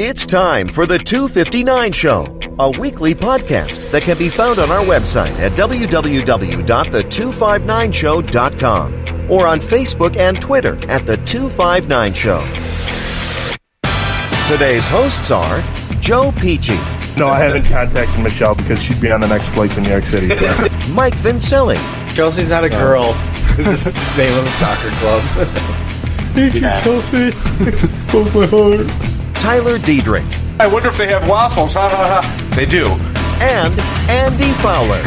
It's time for The 259 Show, a weekly podcast that can be found on our website at www.the259show.com or on Facebook and Twitter at The 259 Show. Today's hosts are Joe Peachy. No, I haven't contacted Michelle because she'd be on the next flight to New York City. So. Mike Vincelli. Chelsea's not a girl. This is the name of a soccer club. Thank you, Chelsea. Broke my heart. Tyler Diedrich. I wonder if they have waffles. Ha ha ha. They do. And Andy Fowler.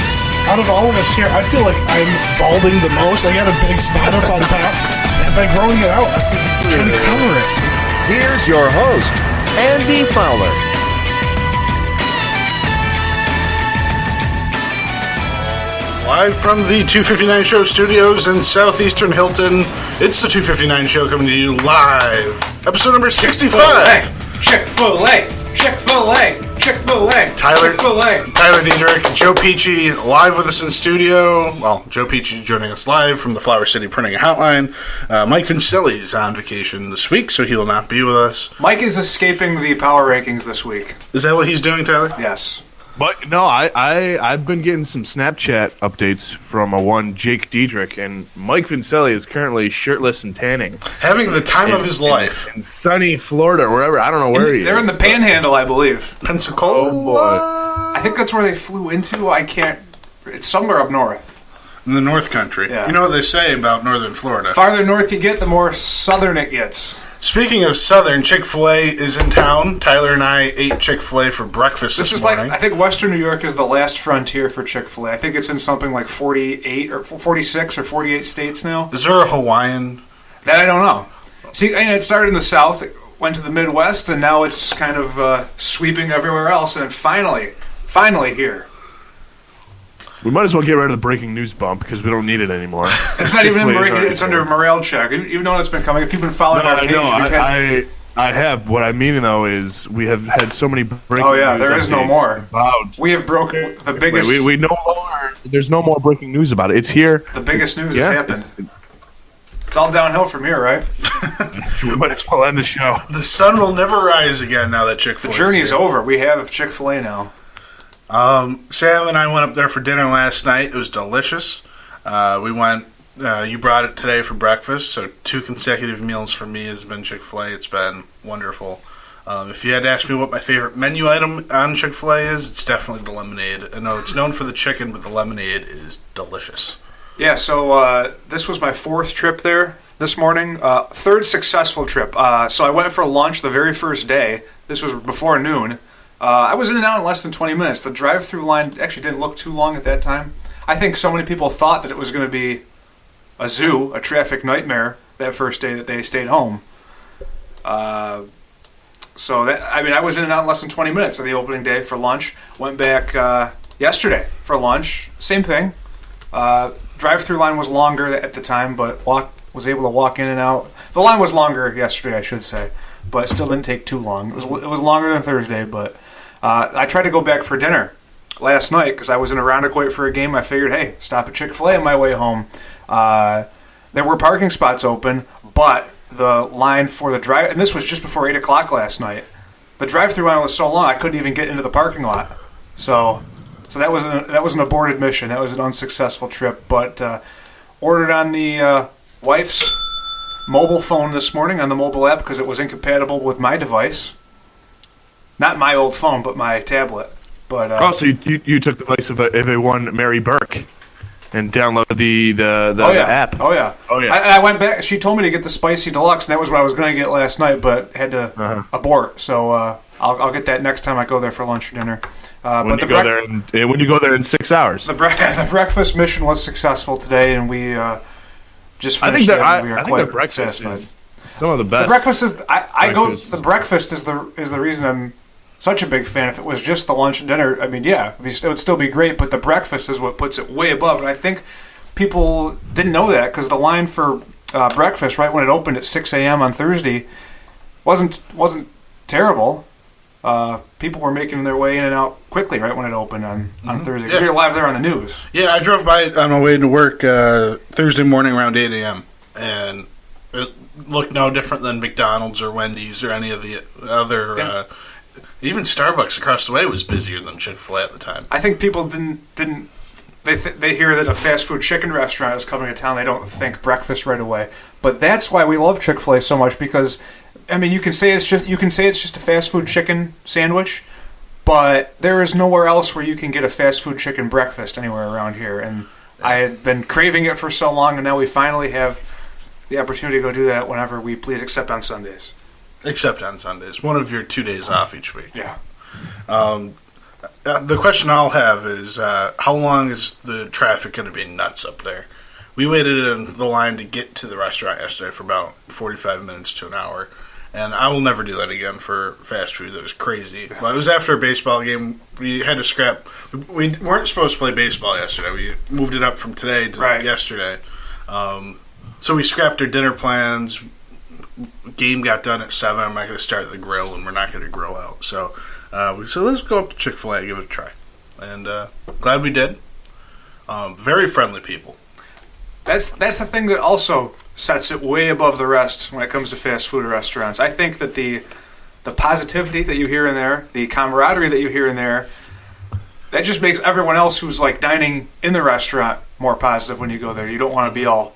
Out of all of us here, I feel like I'm balding the most. I got a big spot up on top. And by growing it out, I feel like I'm trying to cover it. Here's your host, Andy Fowler. Live from the 259 Show studios in southeastern Hilton, it's the 259 Show coming to you live. Episode number 65. Chick-fil-A. Chick-fil-A. Chick-fil-A. Tyler Diedrich and Joe Peachy live with us in studio. Well, Joe Peachy joining us live from the Flower City Printing Hotline. Mike Vincelli's on vacation this week, so he will not be with us. Mike is escaping the power rankings this week. Is that what he's doing, Tyler? Yes. But no, I've been getting some Snapchat updates from one Jake Diedrich, and Mike Vincelli is currently shirtless and tanning. Having the time of his life. In sunny Florida, wherever. I don't know where he is. They're in the Panhandle, I believe. Pensacola? Oh, boy. I think that's where they flew into. It's somewhere up north. In the North Country. Yeah. You know what they say about northern Florida. Farther north you get, the more southern it gets. Speaking of southern, Chick-fil-A is in town. Tyler and I ate Chick-fil-A for breakfast this morning. I think Western New York is the last frontier for Chick-fil-A. I think it's in something like 48 or 46 or 48 states now. Is there a Hawaiian? That I don't know. See, it started in the South, it went to the Midwest, and now it's kind of sweeping everywhere else, and finally here. We might as well get rid of the breaking news bump because we don't need it anymore. It's not even it's under a morale check. Even though it's been coming, if you've been following our page, I have. What I'm meaning though is we have had so many breaking. Oh yeah, news there is no more. We have broken the biggest. We no more. There's no more breaking news about it. It's here. The biggest news has happened. It's all downhill from here, right? We might as well end the show. The sun will never rise again now that Chick-fil-A. The journey's over. We have Chick-fil-A now. Sam and I went up there for dinner last night. It was delicious. We went. You brought it today for breakfast, so 2 consecutive meals for me has been Chick-fil-A. It's been wonderful. If you had to ask me what my favorite menu item on Chick-fil-A is, it's definitely the lemonade. I know it's known for the chicken, but the lemonade is delicious. Yeah, so this was my 4th trip there this morning. 3rd successful trip. So I went for lunch the very first day. This was before noon. I was in and out in less than 20 minutes. The drive-through line actually didn't look too long at that time. I think so many people thought that it was going to be a zoo, a traffic nightmare, that first day that they stayed home. I was in and out in less than 20 minutes of the opening day for lunch. Went back yesterday for lunch. Same thing. Drive-through line was longer at the time, but was able to walk in and out. The line was longer yesterday, I should say, but it still didn't take too long. It was longer than Thursday, but I tried to go back for dinner last night because I was in Irondequoit for a game. I figured, hey, stop at Chick-fil-A on my way home. There were parking spots open, but the line for the drive, and this was just before 8 o'clock last night, the drive-through line was so long I couldn't even get into the parking lot. So that was an aborted mission. That was an unsuccessful trip, but ordered on the wife's mobile phone this morning on the mobile app because it was incompatible with my device. Not my old phone, but my tablet. But so you took the place of a one Mary Burke and downloaded the app. Oh yeah. I went back. She told me to get the spicy deluxe, and that was what I was going to get last night, but had to abort. So I'll get that next time I go there for lunch or dinner. When you go there in 6 hours. The breakfast mission was successful today, and we just finished. I think their breakfast is some of the best. The breakfast is The breakfast is the reason I'm such a big fan. If it was just the lunch and dinner, I mean, yeah, it would still be great. But the breakfast is what puts it way above. And I think people didn't know that because the line for breakfast right when it opened at 6 a.m. on Thursday wasn't terrible. People were making their way in and out quickly right when it opened on Thursday. Yeah. We were live there on the news. Yeah, I drove by on my way to work Thursday morning around 8 a.m. and it looked no different than McDonald's or Wendy's or any of the other. Even Starbucks across the way was busier than Chick-fil-A at the time. I think people didn't. They hear that a fast food chicken restaurant is coming to town. They don't think breakfast right away. But that's why we love Chick-fil-A so much, because I mean, you can say it's just a fast food chicken sandwich, but there is nowhere else where you can get a fast food chicken breakfast anywhere around here. And I had been craving it for so long, and now we finally have the opportunity to go do that whenever we please, except on Sundays. Except on Sundays. One of your 2 days off each week. Yeah. The question I'll have is, how long is the traffic going to be nuts up there? We waited in the line to get to the restaurant yesterday for about 45 minutes to an hour, and I will never do that again for fast food. That was crazy. Well, it was after a baseball game. We had to scrap. We weren't supposed to play baseball yesterday. We moved it up from today to yesterday. So we scrapped our dinner plans. Game got done at 7. I'm not going to start the grill, and we're not going to grill out. So we said, let's go up to Chick-fil-A and give it a try. And glad we did. Very friendly people. That's the thing that also sets it way above the rest when it comes to fast food restaurants. I think that the positivity that you hear in there, the camaraderie that you hear in there, that just makes everyone else who's like dining in the restaurant more positive when you go there. You don't want to be all,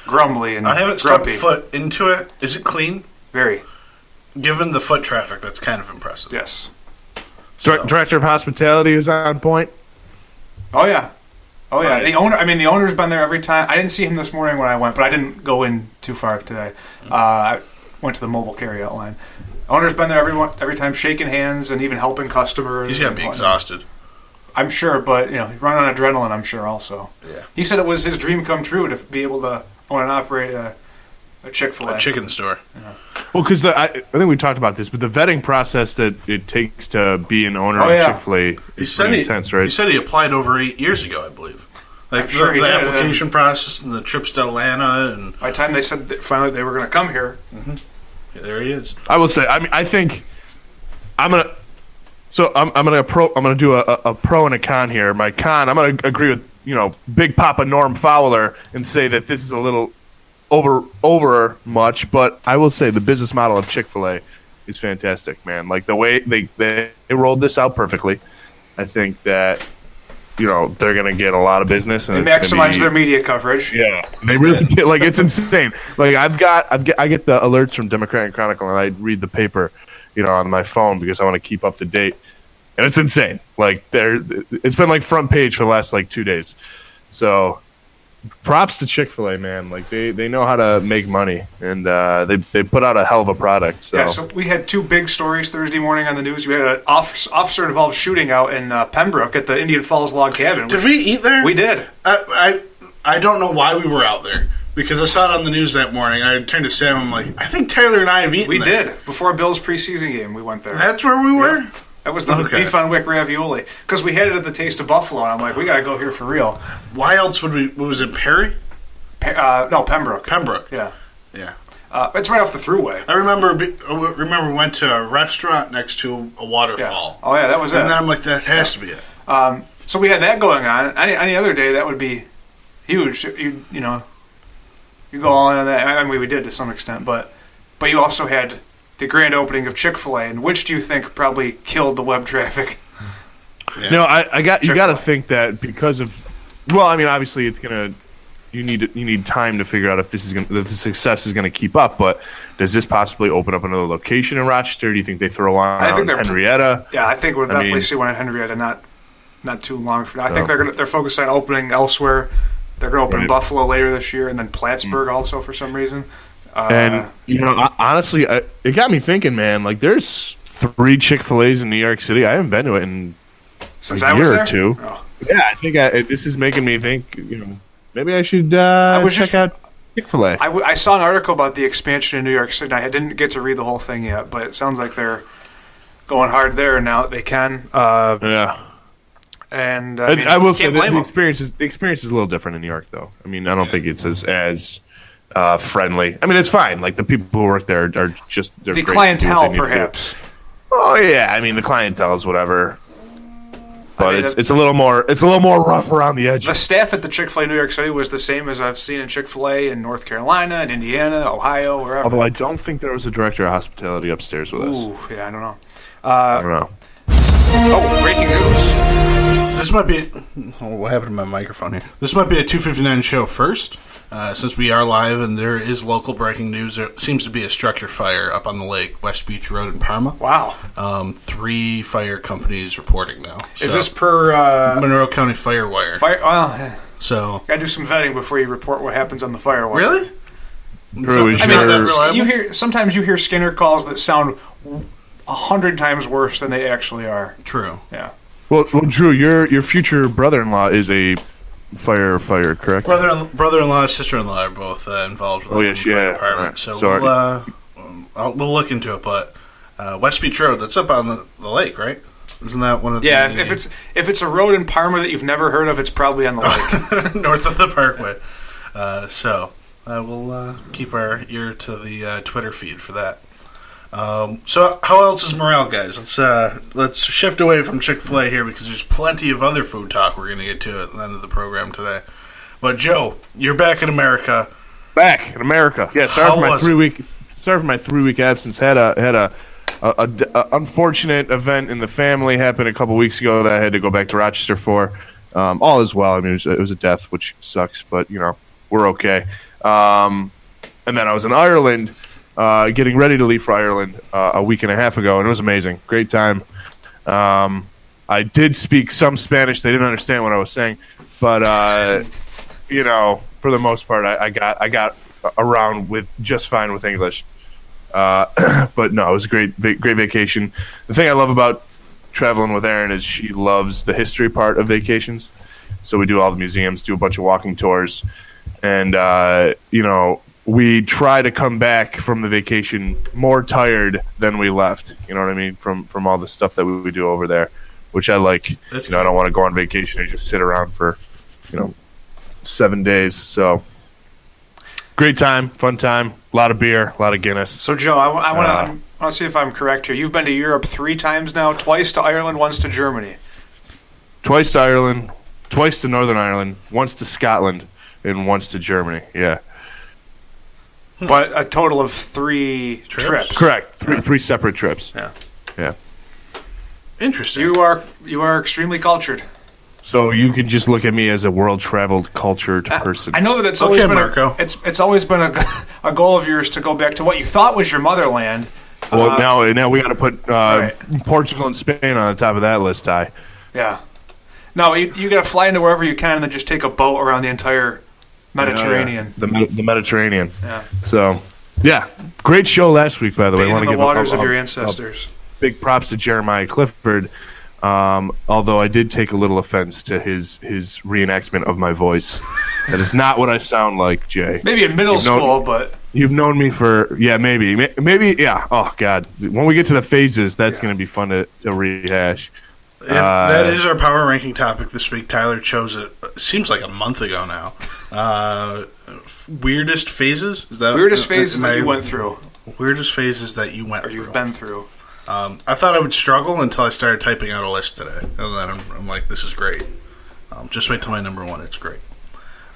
grumbly and I haven't grumpy. stepped foot into it. Is it clean? Very. Given the foot traffic, that's kind of impressive. Yes. So, Director of Hospitality is on point. Oh yeah. The owner's been there every time. I didn't see him this morning when I went, but I didn't go in too far today. I went to the mobile carryout line. Owner's been there every time, shaking hands and even helping customers. He's got to be exhausted. I'm sure, but he's running on adrenaline. I'm sure also. Yeah. He said it was his dream come true to be able to own and operate a Chick-fil-A. A chicken store. Yeah. Well, because I think we talked about this, but the vetting process that it takes to be an owner of Chick-fil-A is pretty intense, right? He said he applied over 8 years ago, I believe. Like the application process and the trips to Atlanta, and by the time they said that finally they were going to come here, yeah, there he is. I will say, I think I'm gonna do a pro and a con here. My con, I'm gonna agree with Big Papa Norm Fowler and say that this is a little over much, but I will say the business model of Chick-fil-A is fantastic, man. Like the way they rolled this out perfectly. I think that they're gonna get a lot of business and they maximize their media coverage. Yeah, they really get, like, it's insane. Like I get the alerts from Democratic Chronicle and I read the paper, on my phone because I want to keep up to date, and it's insane. Like it's been like front page for the last like 2 days. So props to Chick-fil-A, man. Like they know how to make money, and they put out a hell of a product. So. Yeah, so we had 2 big stories Thursday morning on the news. We had an officer-involved shooting out in Pembroke at the Indian Falls Log Cabin. Did we eat there? We did. I don't know why we were out there, because I saw it on the news that morning. I turned to Sam. I'm like, I think Tyler and I have eaten there. We did. Before Bill's preseason game, we went there. That's where we were? Yeah. That was the beef on wick ravioli. Because we had it at the Taste of Buffalo, and I'm like, we got to go here for real. Why else would we? Was it Perry? No, Pembroke. Pembroke. Yeah. Yeah. It's right off the thruway. I remember we went to a restaurant next to a waterfall. Yeah. Oh, yeah, that was it. And then I'm like, that has to be it. So we had that going on. Any other day, that would be huge. You go all in on that. I mean, we did to some extent, but you also had the grand opening of Chick-fil-A, and which do you think probably killed the web traffic? Yeah. You got to think that because of, well, I mean, obviously it's gonna. You need time to figure out if the success is gonna keep up. But does this possibly open up another location in Rochester? Do you think they throw on Henrietta? Yeah, I think we'll definitely see one in Henrietta. Not too long from now. I think they're focused on opening elsewhere. They're going to open in Buffalo later this year, and then Plattsburgh also for some reason. And honestly, it got me thinking, man. Like, there's 3 Chick-fil-A's in New York City. I haven't been to it in since a I was year there? or 2. Oh. Yeah, I think this is making me think. Maybe I should check out Chick-fil-A. I saw an article about the expansion in New York City. I didn't get to read the whole thing yet, but it sounds like they're going hard there now that they can. Yeah. And I will say that the experience is a little different in New York, though. I mean, I don't think it's as friendly. I mean, it's fine. Like, the people who work there are just the clientele, perhaps. Oh yeah, I mean, the clientele is whatever. but mean, it's a little more rough around the The edges. staff at the Chick-fil-A New York City was the same as I've seen in Chick-fil-A in North Carolina, and Indiana, Ohio, wherever. Although I don't think there was a director of hospitality upstairs with us. Ooh, yeah, I don't know. I don't know. Oh, breaking news. This might be. Oh, what happened to my microphone here? This might be a 259 show first, since we are live and there is local breaking news. There seems to be a structure fire up on the lake, West Beach Road in Parma. Wow. 3 fire companies reporting now. Is So, this per Monroe County Firewire? fire? Well, So gotta do some vetting before you report what happens on the fire. really? Drew, is It's not that yours- reliable? Sometimes you hear Skinner calls that sound 100 times worse than they actually are. True. Yeah. Well, Drew, your future brother-in-law is a firefighter, correct? Brother-in-law and sister-in-law are both involved with Oh, the yes, fire yeah, department. right. So Sorry. we'll look into it. But West Beach Road, that's up on the lake, right? Isn't that one of the... Yeah, if it's a road in Parma that you've never heard of, it's probably on the lake. north of the Parkway. So we'll keep our ear to the Twitter feed for that. So how else is morale, guys? Let's shift away from Chick-fil-A here because there's plenty of other food talk we're going to get to at the end of the program today. But Joe, you're back in America. Back in America. Yeah, sorry How for my was it? 3-week absence. Had a unfortunate event in the family happen a couple weeks ago that I had to go back to Rochester for. All is well. I mean, it was a death, which sucks, but we're okay. And then I was in Ireland, getting ready to leave for Ireland a week and a half ago, and it was amazing. Great time. I did speak some Spanish. They didn't understand what I was saying, but for the most part, I got around with just fine with English. But no, it was a great vacation. The thing I love about traveling with Erin is she loves the history part of vacations. So we do all the museums, do a bunch of walking tours, and we try to come back from the vacation more tired than we left. You know what I mean? From all the stuff that we do over there, which I like. That's I don't want to go on vacation and just sit around for 7 days. So great time, fun time, a lot of beer, a lot of Guinness. So, Joe, I want to see if I'm correct here. You've been to Europe 3 times now, twice to Ireland, once to Germany. Twice to Ireland, twice to Northern Ireland, once to Scotland, and once to Germany. Yeah, But a total of 3 trips. correct. Three separate trips. Yeah. Interesting. You are extremely cultured. So you can just look at me as a world-traveled, cultured person. I know that it's always Okay, been Marco. it's always been a goal of yours to go back to what you thought was your motherland. Well, now we got to put right. Portugal and Spain on the top of that list, Ty. Yeah. No, you got to fly into wherever you can and then just take a boat around the entire Mediterranean. The Mediterranean. Yeah. So, yeah, great show last week, by the way. Being I in want to the give waters a of your ancestors. big props to Jeremiah Clifford. Although I did take a little offense to his reenactment of my voice. That is not what I sound like, Jay. Maybe in middle school, but You've known me for, maybe, yeah. Oh, God. When we get to the phases, that's going to be fun to rehash. Yeah, that is our power ranking topic this week. Tyler chose it. Seems like a month ago now. Weirdest phases? Is that weirdest phases that you went through Weirdest phases that you went or through. you've been through. I thought I would struggle until I started typing out a list today, and then I'm like, this is great. Just wait till my number 1. It's great.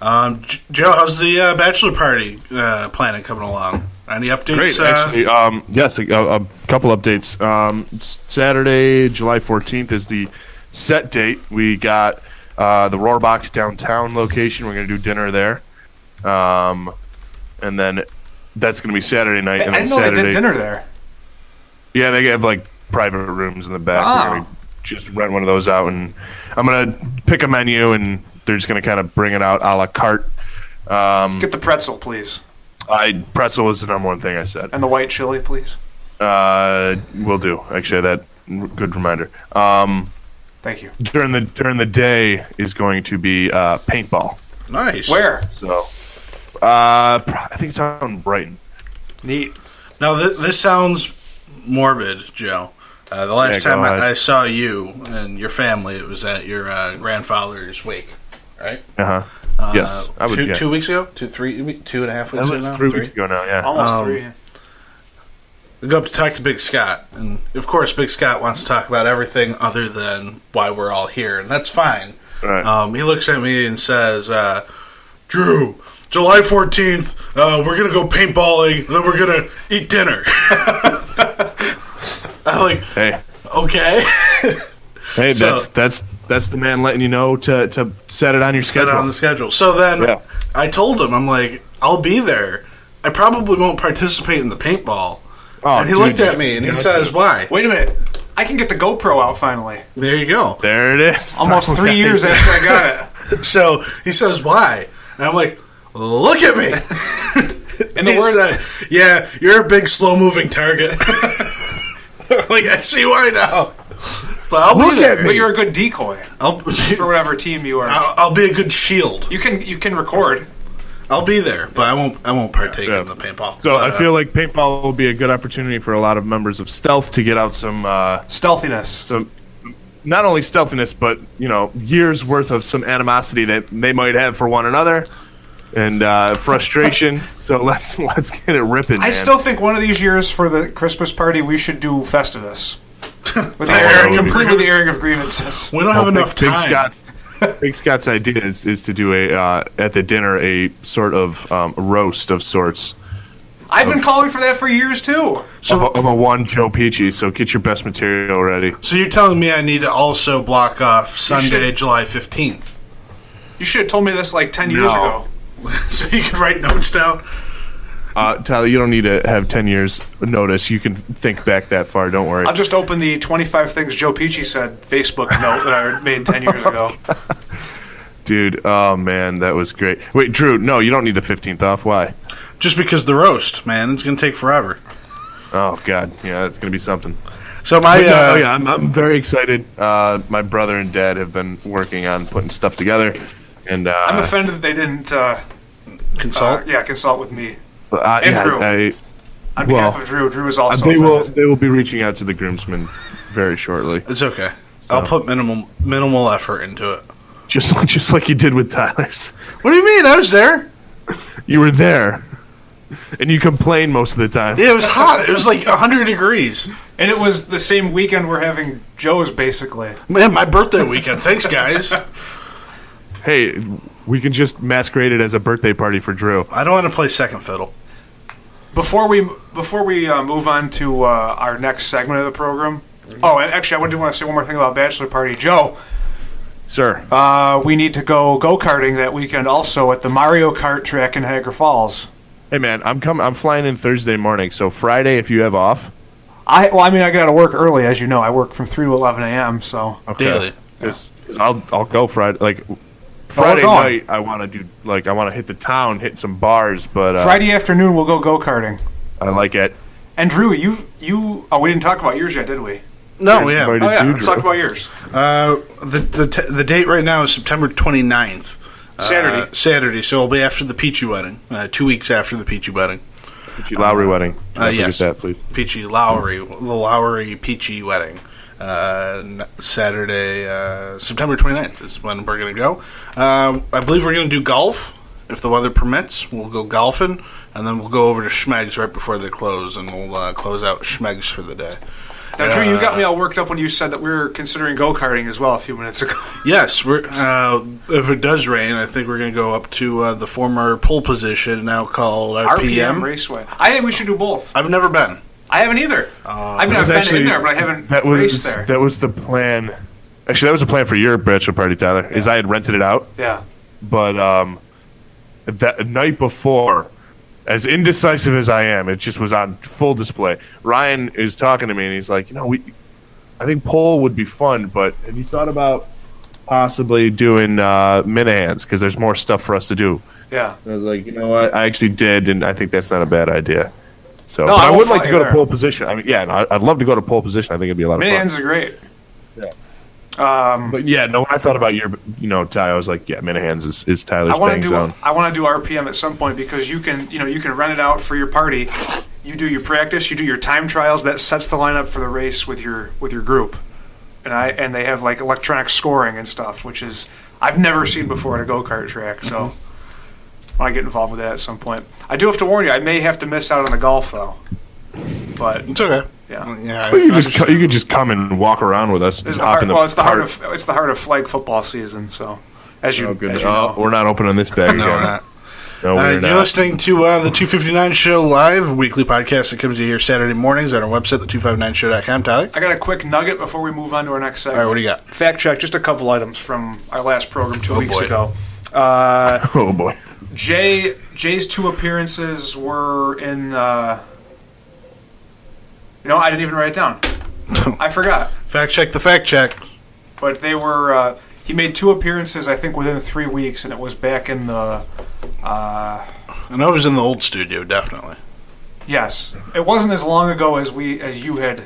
Joe, how's the bachelor party planning coming along? Any updates? Great, actually. Yes, a couple updates. Saturday, July 14th is the set date. We got the Roarbox downtown location. We're going to do dinner there. And then that's going to be Saturday night. And I then didn't know Saturday, they did dinner there. Yeah, they have like private rooms in the back. Oh. We're going to just rent one of those out. And I'm going to pick a menu, and they're just going to kind of bring it out a la carte. Get the pretzel, please. Pretzel was the number one thing I said. And the white chili, please. Will do. Actually, that good reminder. Thank you. During the day is going to be paintball. Nice. Where? So, I think it's out in Brighton. Neat. Now, this sounds morbid, Joe. The last Yeah, time go ahead. I saw you and your family, it was at your grandfather's wake, right? Yes, I would. 2 weeks ago? 2.5 weeks That ago was now? 3 weeks ago now. Yeah. Almost 3. We go up to talk to Big Scott, and of course, Big Scott wants to talk about everything other than why we're all here, and that's fine. Right. He looks at me and says, "Drew, July 14th, we're gonna go paintballing, then we're gonna eat dinner." I'm like, Hey, okay. hey, So- that's the man letting you know to set it on your Set it schedule. on the schedule. So then Yeah. I told him, I'm like, I'll be there. I probably won't participate in the paintball. Oh, And he dude, looked at me and he says, why? Wait a minute. I can get the GoPro out finally. There you go. There it is. Almost 3 years after I got it. So he says, why? And I'm like, look at me. In And the he word said, yeah, you're a big slow-moving target. Like, I see why now. But I'll be there. But you're a good decoy I'll, for whatever team you are. I'll be a good shield. You can record. I'll be there, but I won't partake Yeah. in the paintball. So But, I feel like paintball will be a good opportunity for a lot of members of Stealth to get out some Stealthiness. not only stealthiness, but years worth of some animosity that they might have for one another and frustration. So let's get it ripping. I man. still think one of these years for the Christmas party we should do Festivus. With the that would be complete with the airing of grievances. we don't have enough time. Big Scott's idea is to do at the dinner a sort of roast of sorts I've been calling for that for years too. of a one Joe Peachy. So get your best material ready. So you're telling me I need to also block off Sunday, should. July 15th, You should have told me this like 10 years No. ago. so you can write notes down? Tyler, you don't need to have 10 years notice. You can think back that far. Don't worry. I'll just open the 25 things Joe Peachy said Facebook note that I made 10 years ago. Dude, oh man, that was great. Wait, Drew, no, you don't need the 15th off. Why? Just because the roast, man, it's going to take forever. Oh God, yeah, it's gonna be something. So my I'm very excited. My brother and dad have been working on putting stuff together, and I'm offended that they didn't consult. consult with me. Drew. On behalf of Drew. Drew is also offended. They will be reaching out to the groomsmen very shortly, It's okay. I'll put minimal effort into it. just like you did with Tyler's. What do you mean? I was there. You were there, and you complained most of the time. Yeah, it was hot. It was like 100 degrees. And it was the same weekend we're having Joe's, basically. Man, my birthday weekend. Thanks, guys. Hey, we can just masquerade it as a birthday party for Drew. I don't want to play second fiddle. Before we move on to our next segment of the program. Oh, and actually, I do want to say one more thing about Bachelor Party. Joe, Sir, we need to go go-karting that weekend also at the Mario Kart track in Niagara Falls. hey man, I'm flying in Thursday morning, so Friday if you have off. I got to work early, as you know. I work from 3 to 11 a.m., so... Okay. Daily. 'Cause I'll go Friday. Like Friday going. night, I want to hit the town, hit some bars. But Friday afternoon, we'll go go-karting. I like it. And Drew, you we didn't talk about yours yet, did we? No, we have. Invited Oh, yeah, you, let's Drew. talk about yours. The date right now is September 29th. Saturday. Saturday, so it'll be after the Peachy wedding. 2 weeks after the Peachy wedding. Peachy Lowry wedding. Don't Yes. forget that, please. Peachy Lowry, the Lowry Peachy wedding. Saturday, September 29th is when we're going to go. I believe we're going to do golf. If the weather permits, we'll go golfing, and then we'll go over to Schmeg's right before they close, and we'll close out Schmeg's for the day. Now, Drew, you got me all worked up when you said that we were considering go-karting as well a few minutes ago. Yes, we're. If it does rain, I think we're going to go up to the former pole position, now called RPM Raceway. I think we should do both. I've never been. I haven't either. I've been in there, but I haven't raced there. That was the plan. Actually, that was the plan for your bachelor party, Tyler. Is I had rented it out, Yeah. but that night before, as indecisive as I am, it just was on full display. Ryan is talking to me, and he's like, I think pole would be fun, but have you thought about possibly doing Minahans? Because there's more stuff for us to do. Yeah. And I was like, you know what? I actually did, and I think that's not a bad idea. So, No, but I I won't would like fight to you go there. to pole position. I mean, yeah, I'd love to go to pole position. I think it'd be a lot of Minihans fun. are great. Yeah. But yeah, no. When I thought about your, Ty, I was like, yeah, Minahans is Tyler's I want bang to zone. do RPM at some point because you can rent it out for your party. You do your practice, you do your time trials. That sets the lineup for the race with your group, and they have like electronic scoring and stuff, which is I've never seen before at a go-kart track. So I want to get involved with that at some point. I do have to warn you, I may have to miss out on the golf though. but It's okay. yeah. Yeah. Well, you could just come and walk around with us. It's and the hop heart, in well, it's the heart cart. of it's the heart of flag football season. So, as you, Oh, goodness. as you know. We're not opening this bag No, again. we're not. No, we're You're not. listening to the 259 Show live, a weekly podcast that comes to you here Saturday mornings at our website, the259show.com. Tyler? I got a quick nugget before we move on to our next segment. All right, what do you got? Fact check, just a couple items from our last program 2 weeks boy. ago. Oh boy. Jay's 2 appearances were in. I didn't even write it down. I forgot. Fact check the fact check. But they were. He made 2 appearances, I think, within 3 weeks, and it was back in the. I know it was in the old studio, definitely. Yes, it wasn't as long ago as you had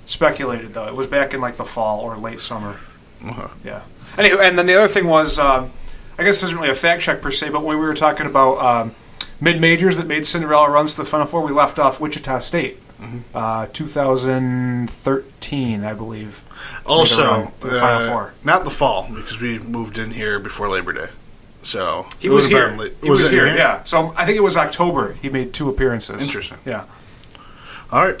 speculated, though. It was back in like the fall or late summer. Uh-huh. Yeah. Anyway, and then the other thing was, I guess this isn't really a fact check per se, but when we were talking about mid majors that made Cinderella runs to the Final Four, we left off Wichita State, 2013, I believe. Also, to the Final Four. not the fall, because we moved in here before Labor Day. So He was here. He was it here. Yeah. So I think it was October. He made 2 appearances. Interesting. Yeah. All right.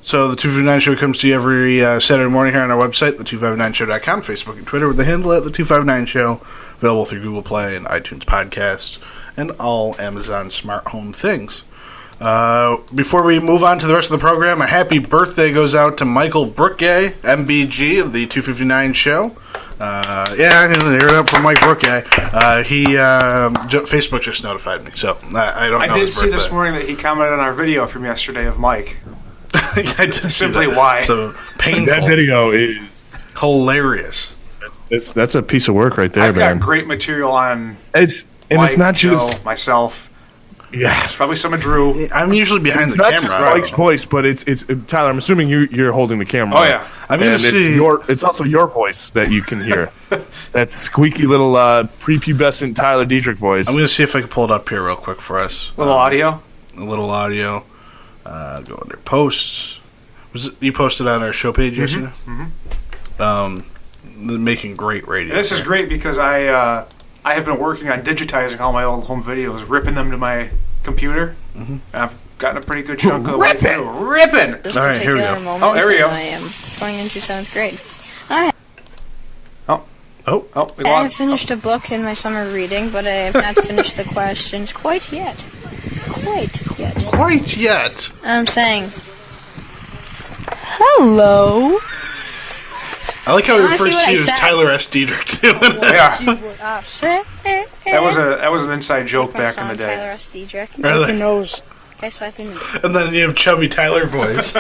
So the 259 Show comes to you every Saturday morning here on our website, the259show.com, Facebook and Twitter with the handle at the 259 Show, available through Google Play and iTunes Podcasts, and all Amazon smart home things. Before we move on to the rest of the program, a happy birthday goes out to Michael Brookgay, MBG of the 259 Show. Yeah, hear it up from Mike Brookgay. Facebook just notified me, so I don't know. I did his see this birthday. morning that he commented on our video from yesterday of Mike. I did see Simply that. why. So painful. That video is Hilarious. that's a piece of work right there, I've man. got great material on It's Mike, not just Joe, myself. yeah. It's probably some of Drew. I'm usually behind It's the not camera. just Mike's voice, but it's Tyler. I'm assuming you're holding the camera. Oh, yeah. I'm gonna and see. it's also your voice that you can hear. That squeaky little prepubescent Tyler Dietrich voice. I'm going to see if I can pull it up here real quick for us. Little audio. A little audio. Go under posts. You posted on our show page yesterday? Making great radio. And this is great because I have been working on digitizing all my old home videos, ripping them to my computer. And I've gotten a pretty good chunk of the way through. Ripping! This All right, here we particular go. moment, Oh, there we go. I am going into 7th grade. Oh, We I have lost. finished a book in my summer reading, but I have not finished the questions quite yet. quite yet. I'm saying, hello. I like how he Wanna see refers what to I you as said? Tyler S. Dietrich, too. Yeah. You would say. That was an inside joke My back in the song, Tyler day. S. Dietrich. Really? Your nose. Okay, so I can. And then you have chubby Tyler voice.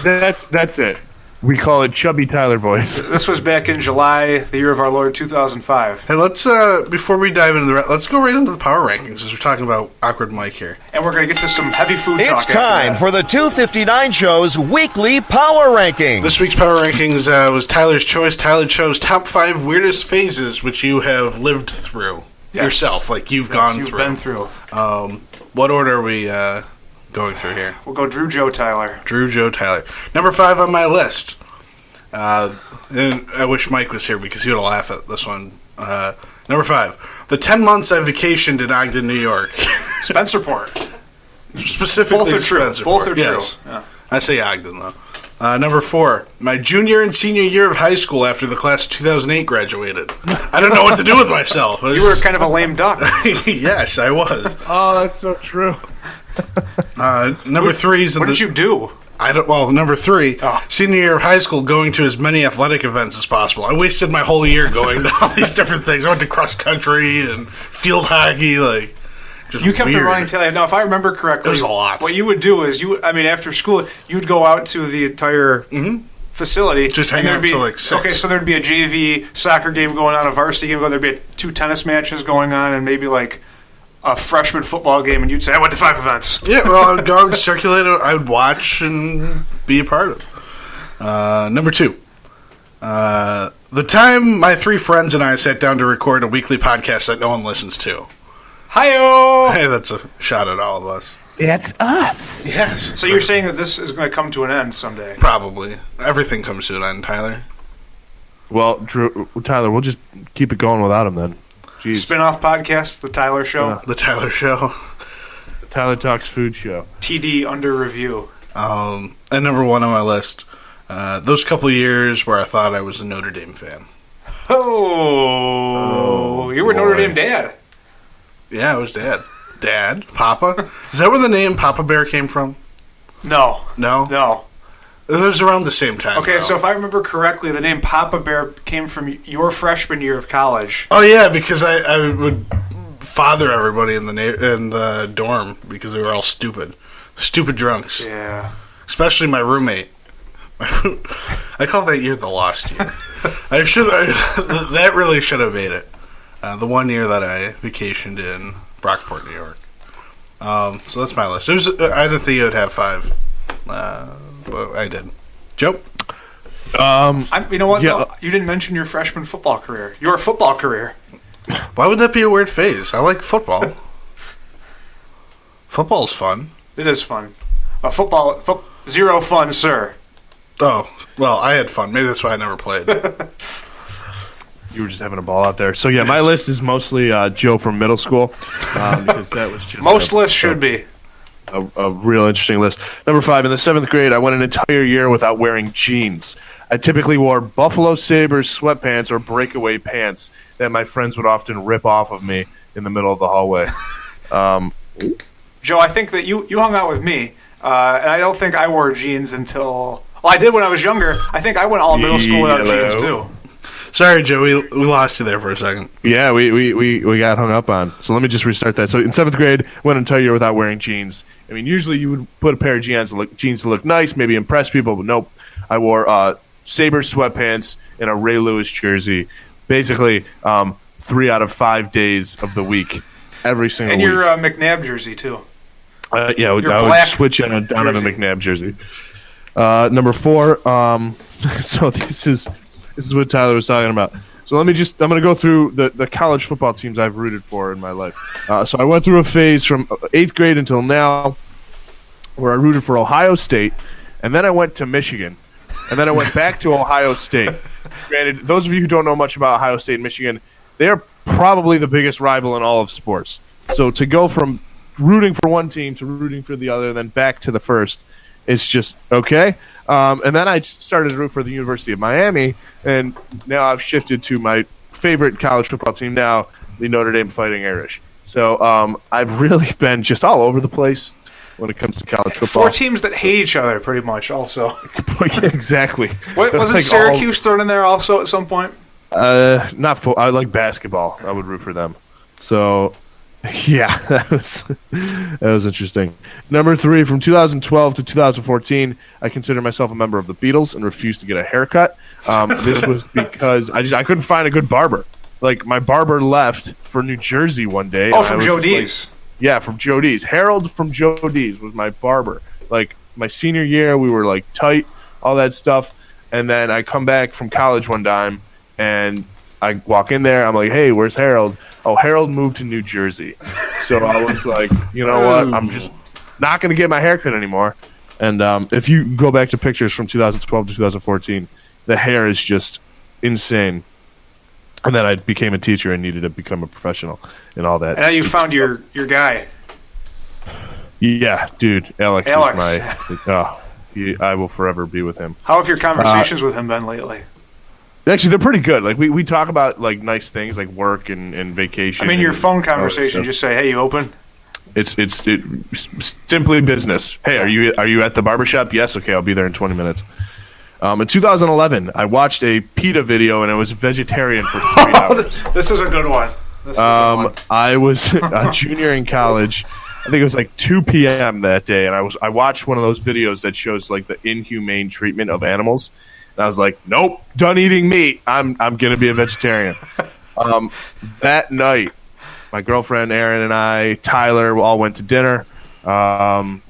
That's it. We call it Chubby Tyler voice. This was back in July, the year of our Lord 2005. Hey, let's, before we dive into let's go right into the power rankings, as we're talking about Awkward Mike here. And we're going to get to some heavy food talk. It's after time that. for the 259 Show's weekly power rankings. This week's power rankings was Tyler's choice. Tyler chose top 5 weirdest phases which you have lived through Yes. yourself, like you've gone You've through. been through. What order are we going through here? We'll go Drew, Joe, Tyler. Drew, Joe, Tyler. Number 5 on my list. And I wish Mike was here because he would laugh at this one. Number 5. The 10 months I vacationed in Ogden, New York. Spencerport. Specifically Both are true. Spencerport. Both are true. Yes. Yeah. I say Ogden, though. Number 4. My junior and senior year of high school after the class of 2008 graduated. I don't know what to do with myself. You were kind of a lame duck. Yes, I was. Oh, that's so true. Number 3 is What did you do? number 3, Oh. senior year of high school, going to as many athletic events as possible. I wasted my whole year going to all these different things. I went to cross country and field hockey, like just You kept weird. a running tally. Now, if I remember correctly, It was a lot. What you would do is after school, you'd go out to the entire facility. Just hang and there'd out be, till, like, 6. Okay, so there'd be a JV soccer game going on, a varsity game going. There'd be 2 tennis matches going on, and maybe like a freshman football game. And you'd say, "I went to 5 events." Yeah, well, I would go and circulate it. I would watch and be a part of it. Number 2. The time my 3 friends and I sat down to record a weekly podcast that no one listens to. Hi-yo! Hey, that's a shot at all of us. That's us. Yes. So you're saying that this is going to come to an end someday? Probably. Everything comes to an end, Tyler. Well, Tyler, we'll just keep it going without him then. Jeez. Spin-off podcast, The Tyler Show. Yeah. The Tyler Show. Tyler Talks Food Show. TD under review. And number one on my list, those couple years where I thought I was a Notre Dame fan. Oh, you were Notre Dame dad. Yeah, I was dad. Dad? Papa? Is that where the name Papa Bear came from? No. No? It was around the same time. Okay, though. so if I remember correctly, the name Papa Bear came from your freshman year of college. Oh, yeah, because I would father everybody in the dorm because they were all stupid. Stupid drunks. Yeah. Especially my roommate. I call that year the lost year. That really should have made it. The 1 year that I vacationed in Brockport, New York. So that's my list. I didn't think you would have 5, but I did. Joe? You know what? Yeah. Though? You didn't mention your freshman football career. Your football career. Why would that be a weird phase? I like football. Football's fun. It is fun. Zero fun, sir. Oh, well, I had fun. Maybe that's why I never played. You were just having a ball out there. So, yeah, my list is mostly Joe from middle school. Because that was just Most lists should be. a real interesting list. Number 5, in the 7th grade, I went an entire year without wearing jeans. I typically wore Buffalo Sabres sweatpants or breakaway pants that my friends would often rip off of me in the middle of the hallway. Joe, I think that you hung out with me, and I don't think I wore jeans until... Well, I did when I was younger. I think I went all middle school without jeans, too. Sorry, Joe. We lost you there for a second. Yeah, we got hung up on. So let me just restart that. So in 7th grade, went an entire year without wearing jeans. I mean, usually you would put a pair of jeans to look nice, maybe impress people, but nope. I wore Sabres sweatpants and a Ray Lewis jersey. Basically, 3 out of 5 days of the week, every single week. And your McNabb jersey, too. Yeah, I would switch on a Donovan McNabb jersey. Number 4. So this is what Tyler was talking about. So I'm going to go through the college football teams I've rooted for in my life. So I went through a phase from 8th grade until now where I rooted for Ohio State, and then I went to Michigan, and then I went back to Ohio State. Granted, those of you who don't know much about Ohio State and Michigan, they're probably the biggest rival in all of sports. So to go from rooting for one team to rooting for the other and then back to the first, it's just okay. And then I started to root for the University of Miami, and now I've shifted to my favorite college football team now, the Notre Dame Fighting Irish. So I've really been just all over the place when it comes to college football. 4 teams that hate each other, pretty much, also. Yeah, exactly. Was it Syracuse thrown in there also at some point? I like basketball. I would root for them. So, yeah, that was interesting. Number 3, from 2012 to 2014, I consider myself a member of the Beatles and refused to get a haircut. This was because I couldn't find a good barber. Like, my barber left for New Jersey one day. Oh, from Joe D's. Yeah, from Joe D's. Harold from Joe D's was my barber. Like, my senior year, we were, like, tight, all that stuff. And then I come back from college one time, and I walk in there. I'm like, hey, where's Harold? Oh, Harold moved to New Jersey. So I was like, you know what? I'm just not going to get my haircut anymore. And if you go back to pictures from 2012 to 2014, the hair is just insane. And then I became a teacher and needed to become a professional and all that. And now you found your guy. Yeah, dude. Alex. Is my... I will forever be with him. How have your conversations with him been lately? Actually, they're pretty good. Like we talk about like nice things like work and vacation. I mean, your phone conversation. Just say, "Hey, you open?" It's simply business. Hey, are you at the barbershop? Yes. Okay, I'll be there in 20 minutes. In 2011, I watched a PETA video and I was vegetarian for 3 hours. This is a good one. I was a junior in college. I think it was like 2 p.m. that day, and I watched one of those videos that shows like the inhumane treatment of animals. And I was like, nope, done eating meat. I'm gonna be a vegetarian. That night, my girlfriend Erin and I, Tyler, all went to dinner, and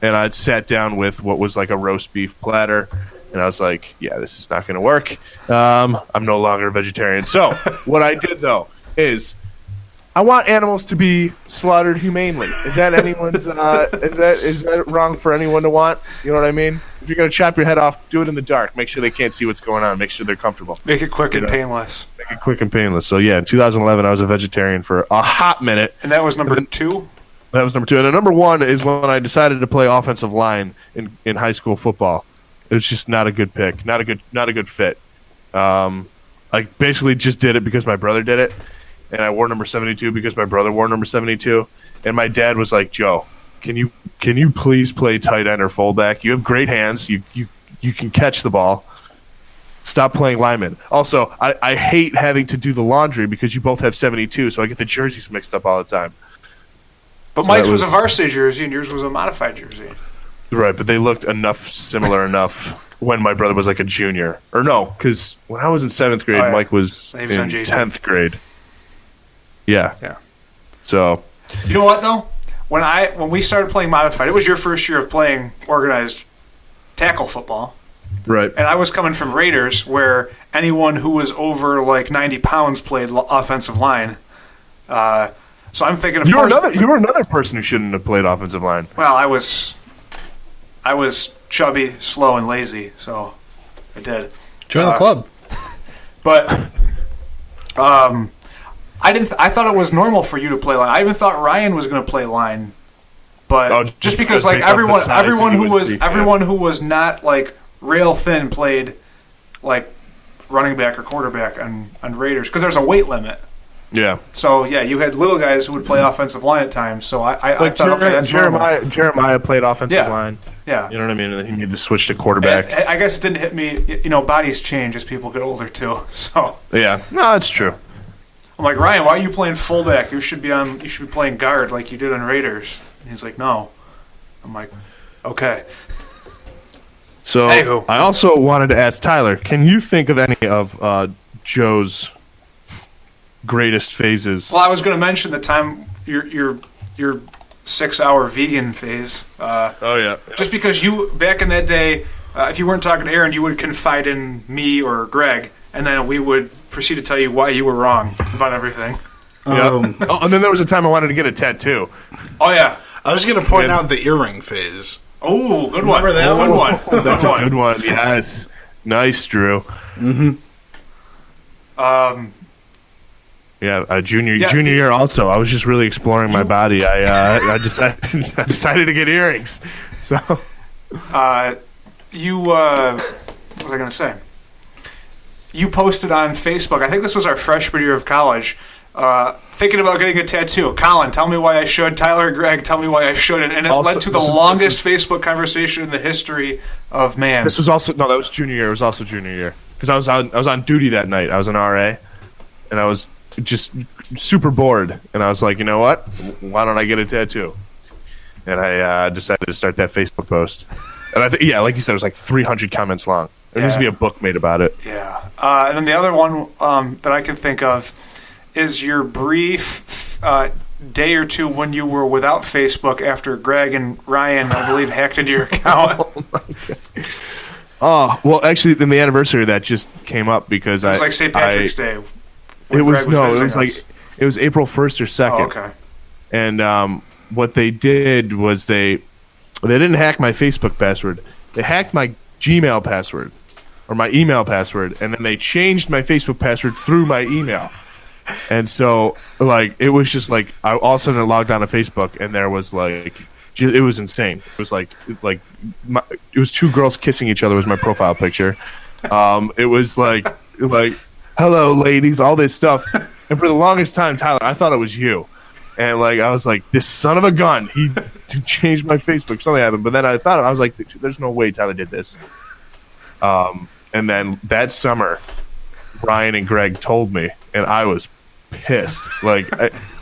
I sat down with what was like a roast beef platter, and I was like, yeah, this is not gonna work. I'm no longer a vegetarian. So what I did though is I want animals to be slaughtered humanely. Is that anyone's? Is that wrong for anyone to want? You know what I mean? If you're gonna chop your head off, do it in the dark. Make sure they can't see what's going on. Make sure they're comfortable. Make it quick and painless. Make it quick and painless. So yeah, in 2011, I was a vegetarian for a hot minute. And that was number 2. That was number 2. And then number 1 is when I decided to play offensive line in high school football. It was just not a good pick, not a good fit. I basically just did it because my brother did it, and I wore number 72 because my brother wore number 72. And my dad was like, "Joe, can you please play tight end or fullback? You have great hands. You can catch the ball. Stop playing lineman." Also, I hate having to do the laundry because you both have 72, so I get the jerseys mixed up all the time. But So Mike's that was a varsity jersey, and yours was a modified jersey. Right, but they looked similar enough when my brother was like a junior. Or no, because when I was in 7th grade, Oh, yeah. Mike was He was on in JV. 10th grade. Yeah. Yeah. So, You know what though? When we started playing modified, it was your first year of playing organized tackle football, right. and I was coming from Raiders, where anyone who was over like 90 pounds played offensive line. So I'm thinking, of You course, were another person who shouldn't have played offensive line. well, I was chubby, slow, and lazy, so I did. Join the club. But I thought it was normal for you to play line. I even thought Ryan was going to play line, but Oh, just because like based off the size everyone you who would was see, everyone who was not like rail thin played like running back or quarterback on Raiders because there's a weight limit. Yeah. So yeah, you had little guys who would play offensive line at times. So I Like thought, okay, that's normal. Jeremiah played offensive Yeah. line. Yeah. You know what I mean? And then he made the switch to quarterback. I guess it didn't hit me. You know, bodies change as people get older too. So Yeah. No, that's true. I'm like, Ryan, why are you playing fullback? You should be playing guard like you did on Raiders. And he's like, no. I'm like, okay. So Anywho. I also wanted to ask Tyler, can you think of any of Joe's greatest phases? Well, I was going to mention the time your 6-hour vegan phase. Oh yeah. Just because you back in that day, if you weren't talking to Aaron, you would confide in me or Greg, and then we would proceed to tell you why you were wrong about everything. Oh, and then there was a time I wanted to get a tattoo. Oh yeah. I was going to point out the earring phase. Oh, good one. Remember that Good one? one. That's a good one. Yes. Nice, Drew. Yeah, junior year also. I was just really exploring my body. I decided to get earrings. So What was I going to say? You posted on Facebook, I think this was our freshman year of college, thinking about getting a tattoo. Colin, tell me why I should. Tyler, Greg, tell me why I should. And it Also, led to the longest Facebook conversation in the history of man. this was also that was junior year. It was also junior year because I was on duty that night. I was an RA, and I was just super bored. And I was like, you know what? Why don't I get a tattoo? And I decided to start that Facebook post. And I think, yeah, like you said, it was like 300 comments long. There needs to be a book made about it. Yeah. And then the other one that I can think of is your brief day or two when you were without Facebook after Greg and Ryan, I believe, hacked into your account. Oh, well, actually, then the anniversary of that just came up because It was like St. Patrick's Day. when It was Greg no, it visiting was us. like it was April 1st or 2nd. Oh, okay. And what they did was they didn't hack my Facebook password. They hacked my Gmail password or my email password, and then they changed my Facebook password through my email. And so, like, it was just like I all of a sudden logged on to Facebook, and there was like, it was insane. It was like it was two girls kissing each other was my profile picture. It was like hello ladies, all this stuff. And for the longest time, Tyler, I thought it was you. And like I was like, this son of a gun, he changed my Facebook. Something happened, but then I was like, there's no way Tyler did this. And then that summer, Ryan and Greg told me, and I was pissed. Like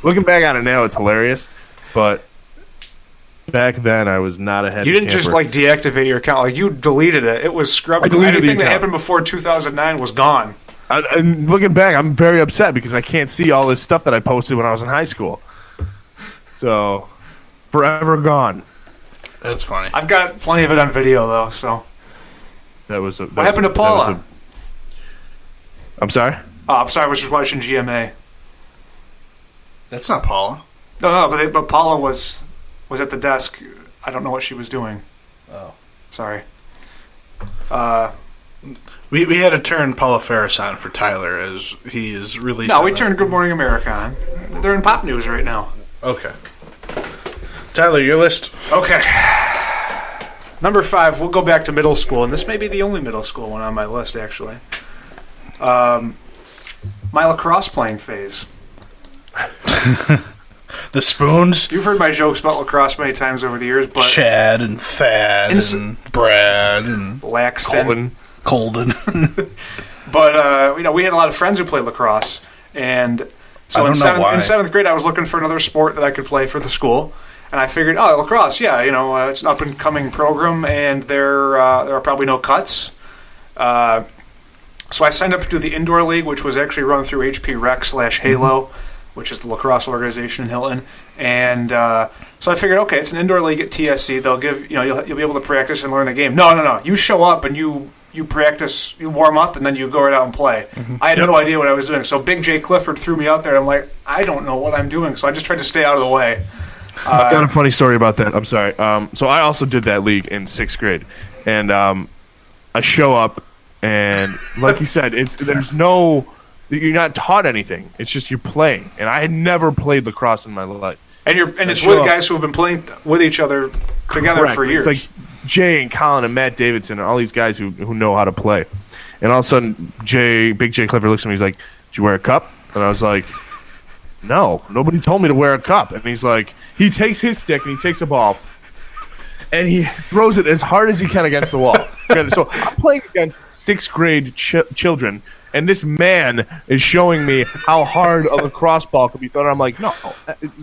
looking back on it now, it's hilarious, but back then I was not a head. You didn't just like deactivate your account; like you deleted it. It was scrubbed. I deleted the Anything that account. happened before 2009 was gone. And looking back, I'm very upset because I can't see all this stuff that I posted when I was in high school. So, forever gone. That's funny. I've got plenty of it on video though. So That was what happened to Paula? I'm sorry. Oh, I'm sorry. I was just watching GMA. That's not Paula. No, but Paula was at the desk. I don't know what she was doing. Oh. Sorry. We had to turn Paula Ferris on for Tyler as he is released. No, on we the- turned Good Morning America on. They're in pop news right now. Okay. Tyler, your list. Okay. Number 5, we'll go back to middle school, and this may be the only middle school one on my list, actually. My lacrosse playing phase. The Spoons. You've heard my jokes about lacrosse many times over the years, but Chad and Thad and Brad and Laxton. Colden. But we had a lot of friends who played lacrosse, and so in seventh grade, I was looking for another sport that I could play for the school, and I figured, lacrosse, it's an up and coming program, and there are probably no cuts. So I signed up to do the indoor league, which was actually run through HP Rec /Halo, which is the lacrosse organization in Hilton, and so I figured, okay, it's an indoor league at TSC. They'll give you'll be able to practice and learn the game. No, you show up and you practice, you warm up, and then you go right out and play. I had no idea what I was doing. So Big J Clifford threw me out there, and I'm like, I don't know what I'm doing. So I just tried to stay out of the way. I've got a funny story about that. I'm sorry. So I also did that league in 6th grade, and I show up, and like you said, you're not taught anything. It's just you're playing, and I had never played lacrosse in my life. And it's with guys who have been playing with each other together for years. It's like Jay and Colin and Matt Davidson and all these guys who know how to play. And all of a sudden, Big J Clifford looks at me. He's like, "Did you wear a cup?" And I was like, "No, nobody told me to wear a cup." And he's like, he takes his stick and he takes a ball, and he throws it as hard as he can against the wall. So I'm playing against 6th grade children, and this man is showing me how hard a lacrosse ball can be thrown. I'm like, no,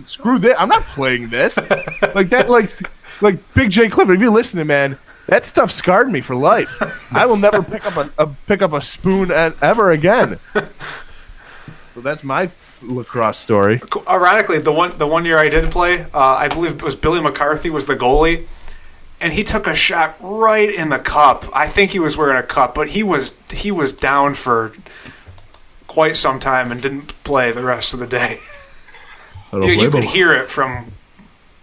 screw this. I'm not playing this. Like Big J Clifford, if you're listening, man, that stuff scarred me for life. I will never pick up a spoon ever again. So that's my lacrosse story. Ironically, the one year I did play, I believe it was Billy McCarthy was the goalie, and he took a shot right in the cup. I think he was wearing a cup, but he was down for quite some time and didn't play the rest of the day. You could hear it from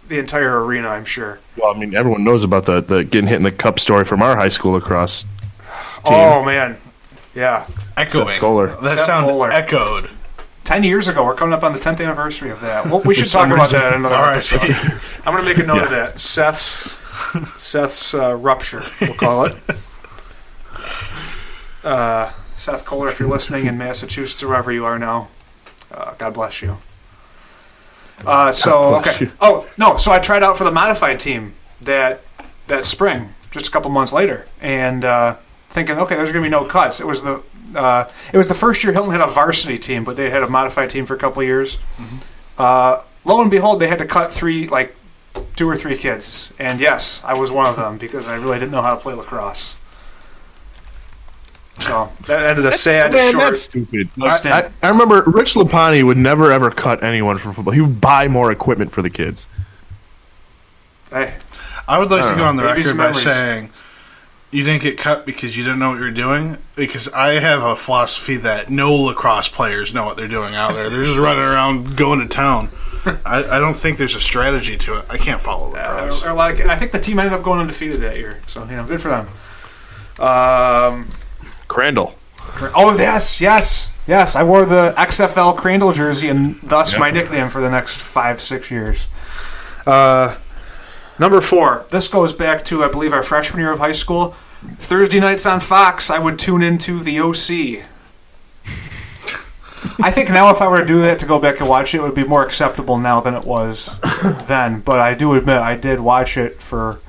the entire arena, I'm sure. Well, I mean, everyone knows about the getting hit in the cup story from our high school lacrosse team. Oh, man. Yeah. Echoing. Kohler. That sound echoed. 10 years ago. We're coming up on the 10th anniversary of that. Well, we should talk about that in another episode. I'm going to make a note of that. Seth's rupture, we'll call it. Seth Kohler, if you're listening in Massachusetts or wherever you are now, God bless you. So I tried out for the modified team that spring, just a couple months later, and thinking, okay, there's going to be no cuts. It was the first year Hilton had a varsity team, but they had a modified team for a couple of years. Mm-hmm. Lo and behold, they had to cut 2 or 3 kids, and yes, I was one of them because I really didn't know how to play lacrosse. So that ended a short. That's stupid. I remember Rich Lapani would never ever cut anyone for football. He would buy more equipment for the kids. Hey, I would like to go on the record by saying you didn't get cut because you didn't know what you were doing. Because I have a philosophy that no lacrosse players know what they're doing out there. They're just running around going to town. I don't think there's a strategy to it. I can't follow lacrosse. I think the team ended up going undefeated that year, so good for them. Crandall. Oh, yes. I wore the XFL Crandall jersey, and thus my nickname for the next 5-6 years. Number 4. This goes back to, I believe, our freshman year of high school. Thursday nights on Fox, I would tune into the OC. I think now if I were to do that to go back and watch it, it would be more acceptable now than it was then. But I do admit I did watch it for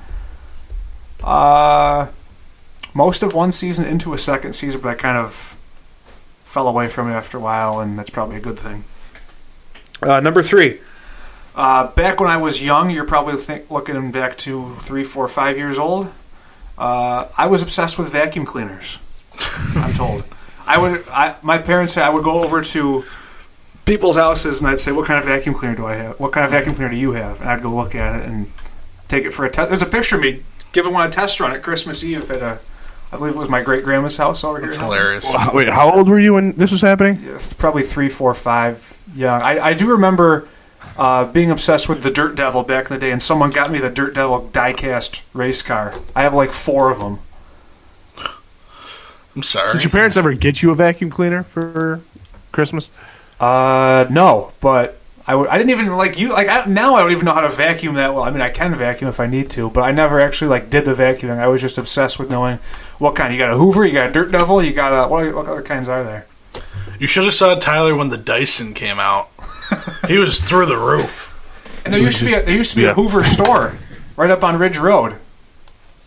most of one season into a second season, but I kind of fell away from it after a while, and that's probably a good thing. Number 3. Back when I was young, you're probably looking back to 3, 4, 5 years old, I was obsessed with vacuum cleaners, I'm told. My parents said I would go over to people's houses and I'd say, what kind of vacuum cleaner do I have? What kind of vacuum cleaner do you have? And I'd go look at it and take it for a test. There's a picture of me giving one a test run at Christmas Eve at I believe it was my great-grandma's house over here. That's hilarious. Wait, how old were you when this was happening? Yeah, probably 3, 4, 5 young. I do remember being obsessed with the Dirt Devil back in the day, and someone got me the Dirt Devil die-cast race car. I have like 4 of them. I'm sorry. Did your parents ever get you a vacuum cleaner for Christmas? No, but I didn't even now I don't even know how to vacuum that well. I mean, I can vacuum if I need to, but I never actually did the vacuuming. I was just obsessed with knowing what kind. You got a Hoover, you got a Dirt Devil, you got what other kinds are there? You should have saw Tyler when the Dyson came out. He was through the roof. And there used to be a Hoover store right up on Ridge Road,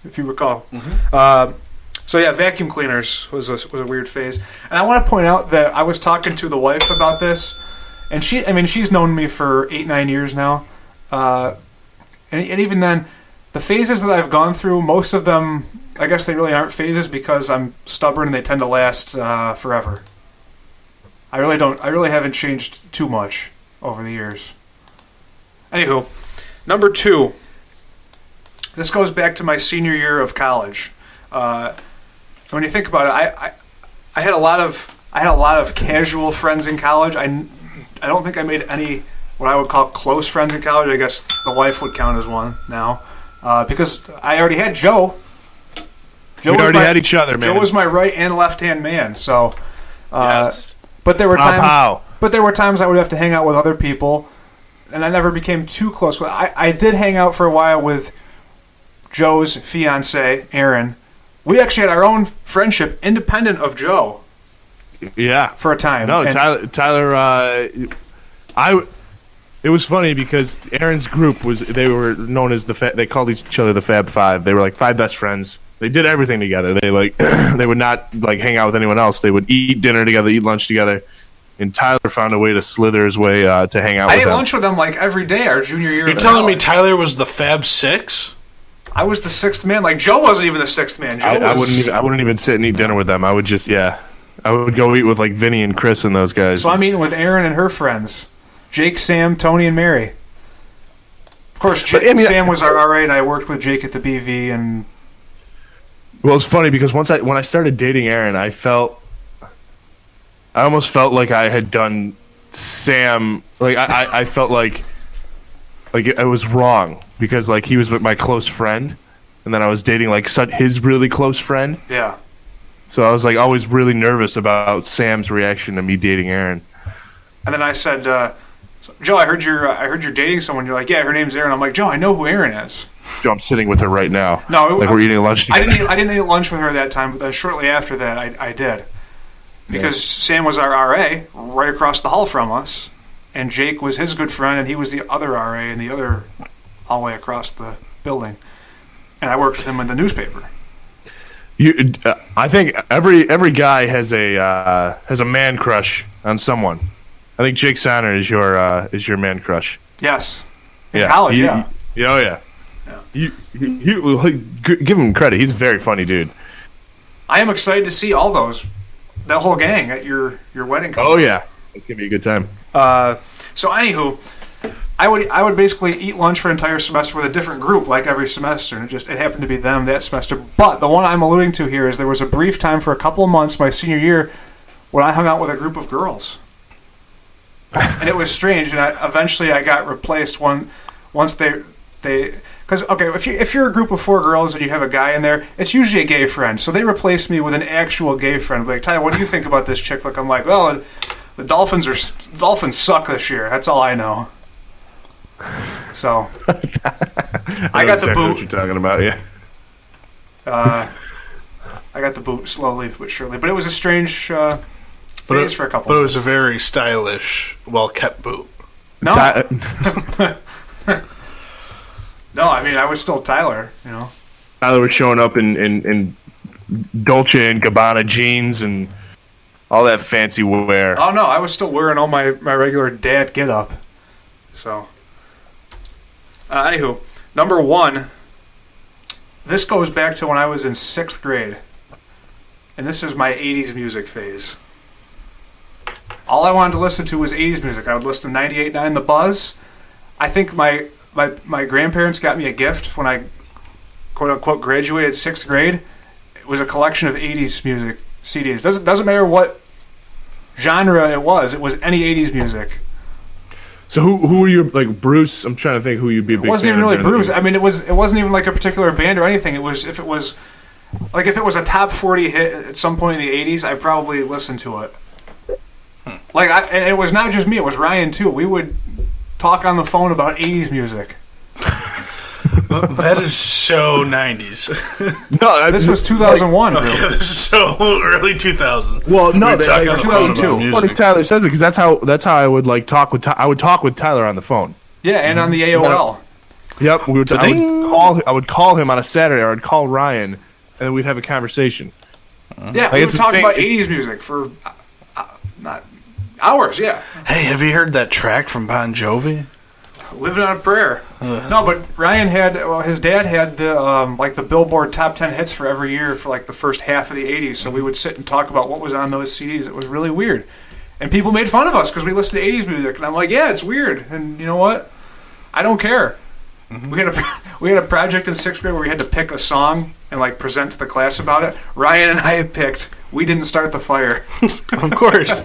if you recall. Mm-hmm. So yeah, vacuum cleaners was a weird phase. And I want to point out that I was talking to the wife about this, and she's known me for 8-9 years now, and even then, the phases that I've gone through, most of them, I guess they really aren't phases because I'm stubborn and they tend to last forever. I really haven't changed too much over the years. Anywho, number 2. This goes back to my senior year of college. When you think about it, I had a lot of casual friends in college. I don't think I made any what I would call close friends in college. I guess the wife would count as one now, because I already had Joe. We already had each other, man. Joe was my right and left hand man. So, yes. But there were times. But there were times I would have to hang out with other people, and I never became too close with. I did hang out for a while with Joe's fiance, Erin. We actually had our own friendship independent of Joe. Yeah, for a time. No, Tyler. It was funny because Aaron's group they were known as they called each other the Fab Five. They were like 5 best friends. They did everything together. They they would not hang out with anyone else. They would eat dinner together, eat lunch together. And Tyler found a way to slither his way to hang out with them. I ate lunch with them every day our junior year. You're telling me Tyler was the Fab Six? I was the 6th man. Joe wasn't even the 6th man. I wouldn't even sit and eat dinner with them. I would just I would go eat with Vinny and Chris and those guys. So I'm eating with Erin and her friends, Jake, Sam, Tony, and Mary. Of course, Sam was our RA, and I worked with Jake at the BV. And well, it's funny because when I started dating Erin, I almost felt like I had done Sam. I felt like I was wrong because he was my close friend, and then I was dating his really close friend. Yeah. So I was always really nervous about Sam's reaction to me dating Erin. And then I said, Joe, I heard you're dating someone. You're like, yeah, her name's Erin. I'm like, Joe, I know who Erin is. Joe, I'm sitting with her right now. No, we're eating lunch together. I didn't eat lunch with her that time, but then shortly after that, I did. Because Sam was our RA right across the hall from us, and Jake was his good friend, and he was the other RA in the other hallway across the building. And I worked with him in the newspaper. I think every guy has a man crush on someone. I think Jake Sonner is your man crush. Yes. In college, yeah. Oh yeah. Give him credit. He's a very funny dude. I am excited to see all that whole gang at your wedding. Oh yeah, it's gonna be a good time. So anywho, I would basically eat lunch for an entire semester with a different group, every semester, and it happened to be them that semester. But the one I'm alluding to here is there was a brief time for a couple of months my senior year when I hung out with a group of girls, and it was strange. And eventually I got replaced once they. Because, okay, if you're a group of 4 girls and you have a guy in there, it's usually a gay friend. So they replaced me with an actual gay friend. Like, Tyler, what do you think about this chick? I'm like, well, the Dolphins suck this year. That's all I know. So I got the boot. What you're talking about, yeah. I got the boot slowly but surely. But it was a strange phase for a couple. But it was a very stylish, well-kept boot. No. No, I mean, I was still Tyler, Tyler was showing up in Dolce and Gabbana jeans and all that fancy wear. Oh, no, I was still wearing all my regular dad get-up. So, anywho, number 1, this goes back to when I was in 6th grade. And this is my 80s music phase. All I wanted to listen to was 80s music. I would listen to 98.9 The Buzz. I think my grandparents got me a gift when I, quote-unquote, graduated 6th grade. It was a collection of 80s music CDs. Doesn't matter what genre it was any 80s music. So who were you, Bruce? I'm trying to think who you'd be a big fan of. It wasn't even really Bruce. I mean, it wasn't even a particular band or anything. It was, if it was a top 40 hit at some point in the 80s, I probably listened to it. And it was not just me, it was Ryan too. We would talk on the phone about 80s music. That is so 90s. No, This was 2001. Okay, really. this is so early 2000s. well, no, We're talking on the phone about 2002. music. Funny Tyler says it because that's how I would like talk with. I would talk with Tyler on the phone. Yeah, and on the AOL. Yep, I would call him on a Saturday, or I'd call Ryan, and then we'd have a conversation. Yeah, we would it's talk insane. about 80s music for not hours, yeah. Hey, have you heard that track from Bon Jovi? Living on a prayer. No, but Ryan his dad had the Billboard top 10 hits for every year for like the first half of the 80s, so we would sit and talk about what was on those CDs. It was really weird. And people made fun of us because we listened to 80s music, and I'm like, yeah, it's weird. And you know what? I don't care. We had a project in 6th grade where we had to pick a song and like present to the class about it. Ryan and I had picked We Didn't Start the Fire. Of course.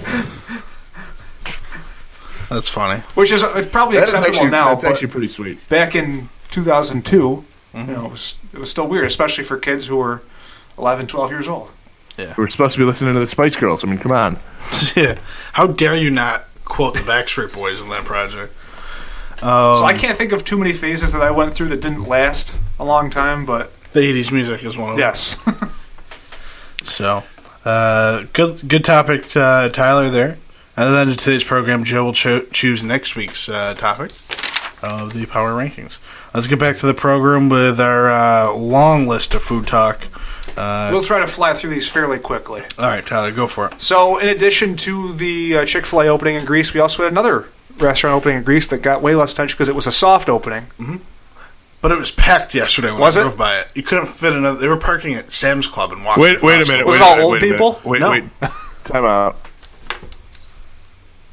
That's funny. Which is it's probably acceptable now. That's but actually pretty sweet. back in 2002, you know, it was still weird, especially for kids who were 11, 12 years old. We're supposed to be listening to the Spice Girls. I mean, come on. Yeah. How dare you not quote the Backstreet Boys in that project? So I can't think of too many phases that I went through that didn't last a long time, but The 80s music is one of them. yes. So, good topic, Tyler, there. And then in today's program, Joe will choose next week's topic of the Power Rankings. Let's get back to the program with our long list of food talk. We'll try to fly through these fairly quickly. All right, Tyler, go for it. So, in addition to the Chick-fil-A opening in Greece, we also had another restaurant opening in Greece that got way less attention because it was a soft opening. But it was packed yesterday when Was I it? drove by it. You couldn't fit another. They were parking at Sam's Club and walking. Wait a minute. Was wait it a all minute, old wait a minute. people? Wait, No. wait. Time out.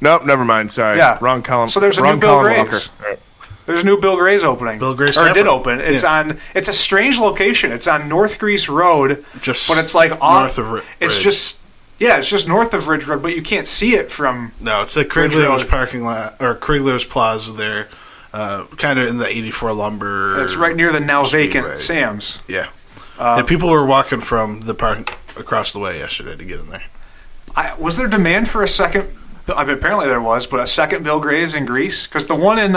Nope, never mind. Sorry. Yeah. Wrong column. So there's a wrong new Bill column Gray's. Walker. All right. There's a new Bill Gray's opening. Bill Gray's or it did Tavern. open. It's Yeah. It's a strange location. It's on North Greece Road, Just but it's like north of Ridge. It's just north of Ridge Road, but you can't see it from. No, it's at Ridge Craig Leo's Road. parking lot, or Craig Leo's Plaza there, kind of in the 84 Lumber. It's right near the now Speedway. vacant Sam's. Yeah. And people were walking from the park across the way yesterday to get in there. Was there demand for a second? I mean, apparently there was, but a second Bill Gray's in Greece because the one at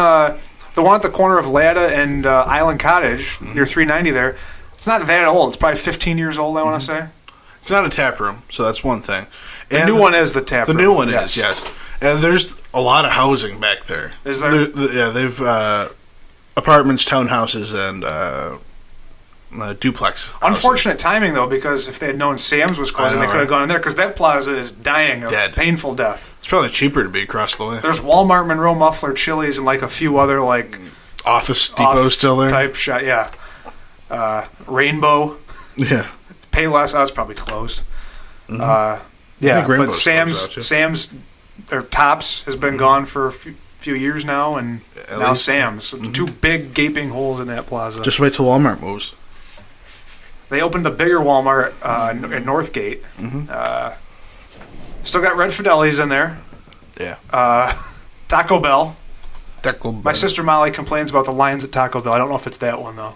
the corner of Lada and Island Cottage near 390 there, it's not that old. It's probably 15 years old. I want to say It's not a tap room, so that's one thing. the new one is the tap. The room. new one is, yes. And there's a lot of housing back there. Is there? They've apartments, townhouses, and duplex houses. Unfortunate timing though, because if they had known Sam's was closing, I know, they could have right? gone in there because that plaza is dying of Dead. painful death. It's probably cheaper to be across the way. There's Walmart, Monroe Muffler, Chili's, and like a few other like Office Depot off still there. type shop. Yeah, Rainbow, Yeah. Payless. That's probably closed. Mm-hmm. Yeah, think but Rainbow's closed out, too. Sam's or Tops has been gone for a few years now, and At now least. Sam's. So two big gaping holes in that plaza. Just wait till Walmart moves. They opened a bigger Walmart at Northgate. Mm-hmm. Still got Red Fideli's in there. Yeah. Taco Bell. Taco My sister Molly complains about the lines at Taco Bell. I don't know if it's that one though.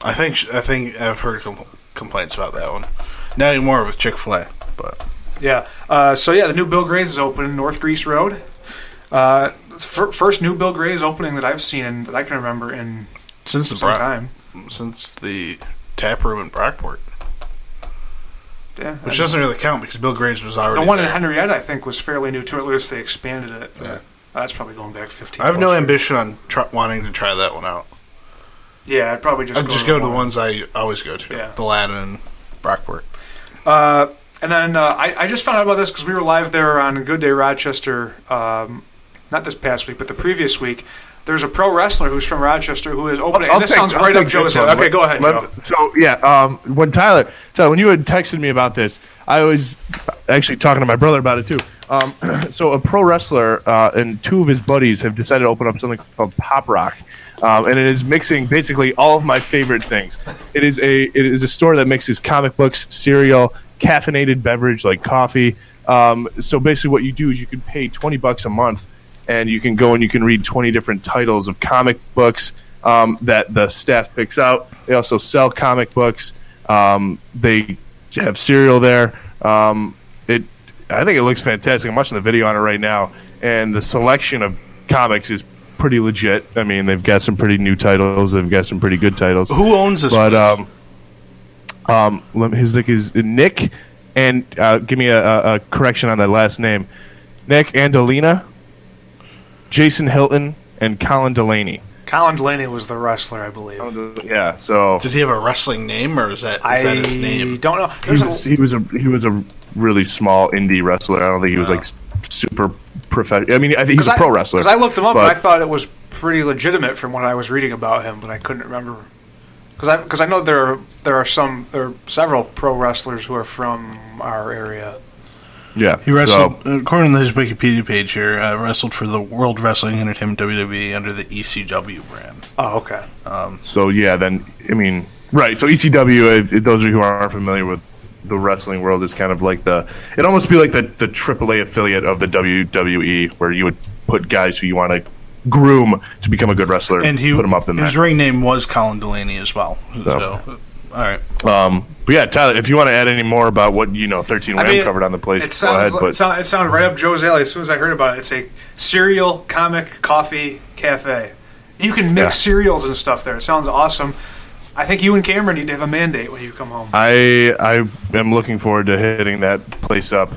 I think I've heard complaints about that one. Not anymore with Chick-fil-A, but Yeah. The new Bill Gray's is open in North Greece Road. First new Bill Gray's opening that I've seen that I can remember in since some time. since the tap room in Brockport, Yeah. which doesn't really count because Bill Gray's was already The one in there. Henrietta, I think, was fairly new too. At least they expanded it. Yeah. That's probably going back 15. I have no plus years. ambition on wanting to try that one out. Yeah, I'd probably just I'd just go to the ones I always go to. Yeah. The Latin and Brockport. And then I just found out about this because we were live there on Good Day Rochester, not this past week, but the previous week. There's a pro wrestler who's from Rochester who is opening. And this sounds right up Joe's alley. Okay, go ahead, Joe. So yeah, when you had texted me about this, I was actually talking to my brother about it too. So a pro wrestler and two of his buddies have decided to open up something called Pop Rock, and it is mixing basically all of my favorite things. It is a store that mixes comic books, cereal, caffeinated beverage like coffee. So basically, what you do is you can pay $20 a month, and you can go and you can read 20 different titles of comic books that the staff picks out. They also sell comic books. They have cereal there. I think it looks fantastic. I'm watching the video on it right now, and the selection of comics is pretty legit. I mean, they've got some pretty new titles. They've got some pretty good titles. Who owns this But place? his nick is Nick, and give me a correction on that last name. Nick Andolina, Jason Hilton, and Colin Delaney. Colin Delaney was the wrestler, I believe. Yeah, so Did he have a wrestling name, or is that his name? I don't know. he was a really small indie wrestler. I don't think he was like super professional. I mean, I think he was a pro wrestler. Because I looked him up but- and I thought it was pretty legitimate from what I was reading about him, but I couldn't remember. Because I know there are several pro wrestlers who are from our area. Yeah, He wrestled, according to his Wikipedia page here, wrestled for the World Wrestling Entertainment WWE under the ECW brand. Oh, okay. So yeah, then I mean, right? So ECW, those of you who aren't familiar with the wrestling world, is kind of like it almost be like the AAA affiliate of the WWE, where you would put guys who you want to groom to become a good wrestler And he put them up in his that. ring name was Colin Delaney as well. So, all right. But yeah, Tyler, if you want to add any more about what 13 Wham covered on the place, It go ahead. sounds, But it sounded right up Joe's alley as soon as I heard about it. It's a cereal, comic, coffee, cafe. You can mix cereals and stuff there. It sounds awesome. I think you and Cameron need to have a mandate when you come home. I am looking forward to hitting that place up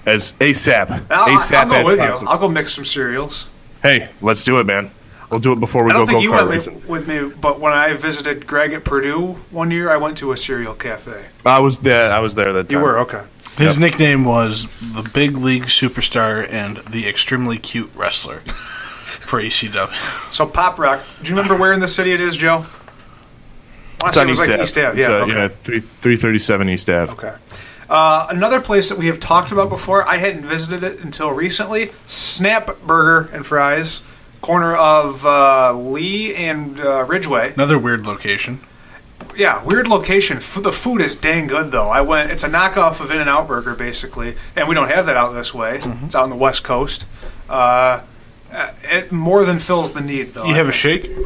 as ASAP. I'll ASAP go as with possible. you. I'll go mix some cereals. Hey, let's do it, man. We'll do it before we I don't go think you go-kart went racing. with me, but when I visited Greg at Purdue one year, I went to a cereal cafe. I was there that time. You were, okay. His nickname was the Big League Superstar and the Extremely Cute Wrestler for ECW. So Pop Rock, do you remember where in the city it is, Joe? I want It's to say on it was like East Ave. It's, Yeah, okay. 337 East Ave. Okay. Another place that we have talked about before, I hadn't visited it until recently, Snap Burger and Fries, corner of Lee and Ridgeway. Another weird location. Yeah, weird location. The food is dang good, though. It's a knockoff of In-N-Out Burger, basically, and we don't have that out this way. Mm-hmm. It's out on the West Coast. It more than fills the need, though. You have a shake? We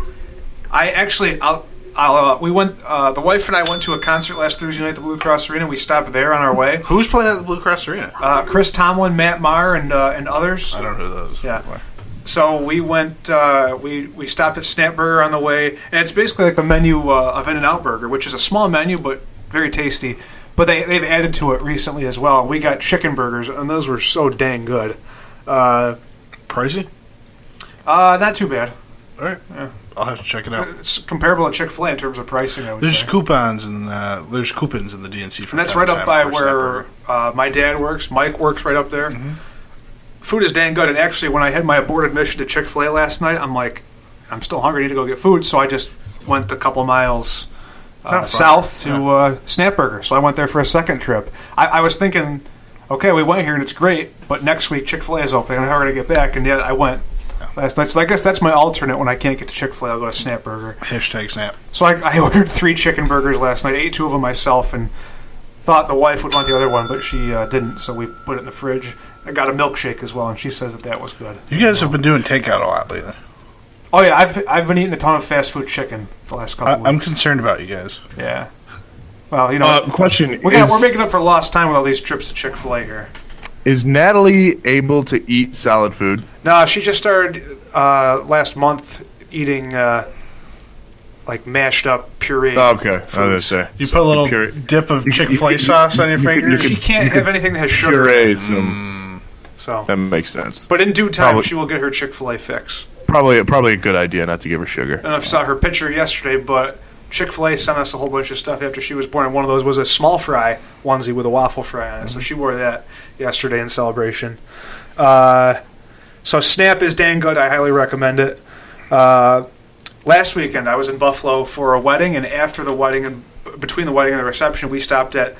went. The wife and I went to a concert last Thursday night at the Blue Cross Arena. We stopped there on our way. Who's playing at the Blue Cross Arena? Chris Tomlin, Matt Maher, and others. I don't know who those. Yeah. So we went. We stopped at Snap Burger on the way, and it's basically like the menu of In-N-Out Burger, which is a small menu but very tasty. But they've added to it recently as well. We got chicken burgers, and those were so dang good. Pricey? Not too bad. All right. Yeah. I'll have to check it out. It's comparable to Chick-fil-A in terms of pricing, I would There's say. coupons and there's coupons in the DNC. And that's right up by where my dad works. Mike works right up there. Mm-hmm. Food is dang good. And actually, when I had my aborted mission to Chick-fil-A last night, I'm like, I'm still hungry. I need to go get food. So I just went a couple miles south to Snap Burger. So I went there for a second trip. I was thinking, okay, we went here and it's great, but next week Chick-fil-A is open. I'm how are going to get back? And yet I went last night. So I guess that's my alternate when I can't get to Chick-fil-A. I'll go to Snap Burger. Hashtag Snap. So I ordered 3 chicken burgers last night, ate 2 of them myself, and thought the wife would want the other one, but she didn't, so we put it in the fridge. I got a milkshake as well, and she says that was good. You guys have been doing takeout a lot lately. Oh, yeah, I've been eating a ton of fast food chicken for the last couple weeks. I'm concerned about you guys. Yeah. Well, you know, Question we're making up for lost time with all these trips to Chick-fil-A here. is Natalie able to eat solid food? No, she just started last month eating like mashed up puree. Oh, okay, I was gonna say You put a little Puree- dip of Chick-fil-A sauce on your fingers. She can't have anything that has sugar. puree. Some So, that makes sense. but in due time, Probably- she will get her Chick-fil-A fix. Probably a good idea not to give her sugar. I don't know if you saw her picture yesterday, but Chick-fil-A sent us a whole bunch of stuff after she was born, and one of those was a small fry onesie with a waffle fry on it. So she wore that yesterday in celebration. So Snap is dang good. I highly recommend it. Last weekend, I was in Buffalo for a wedding, and after the wedding and between the wedding and the reception, we stopped at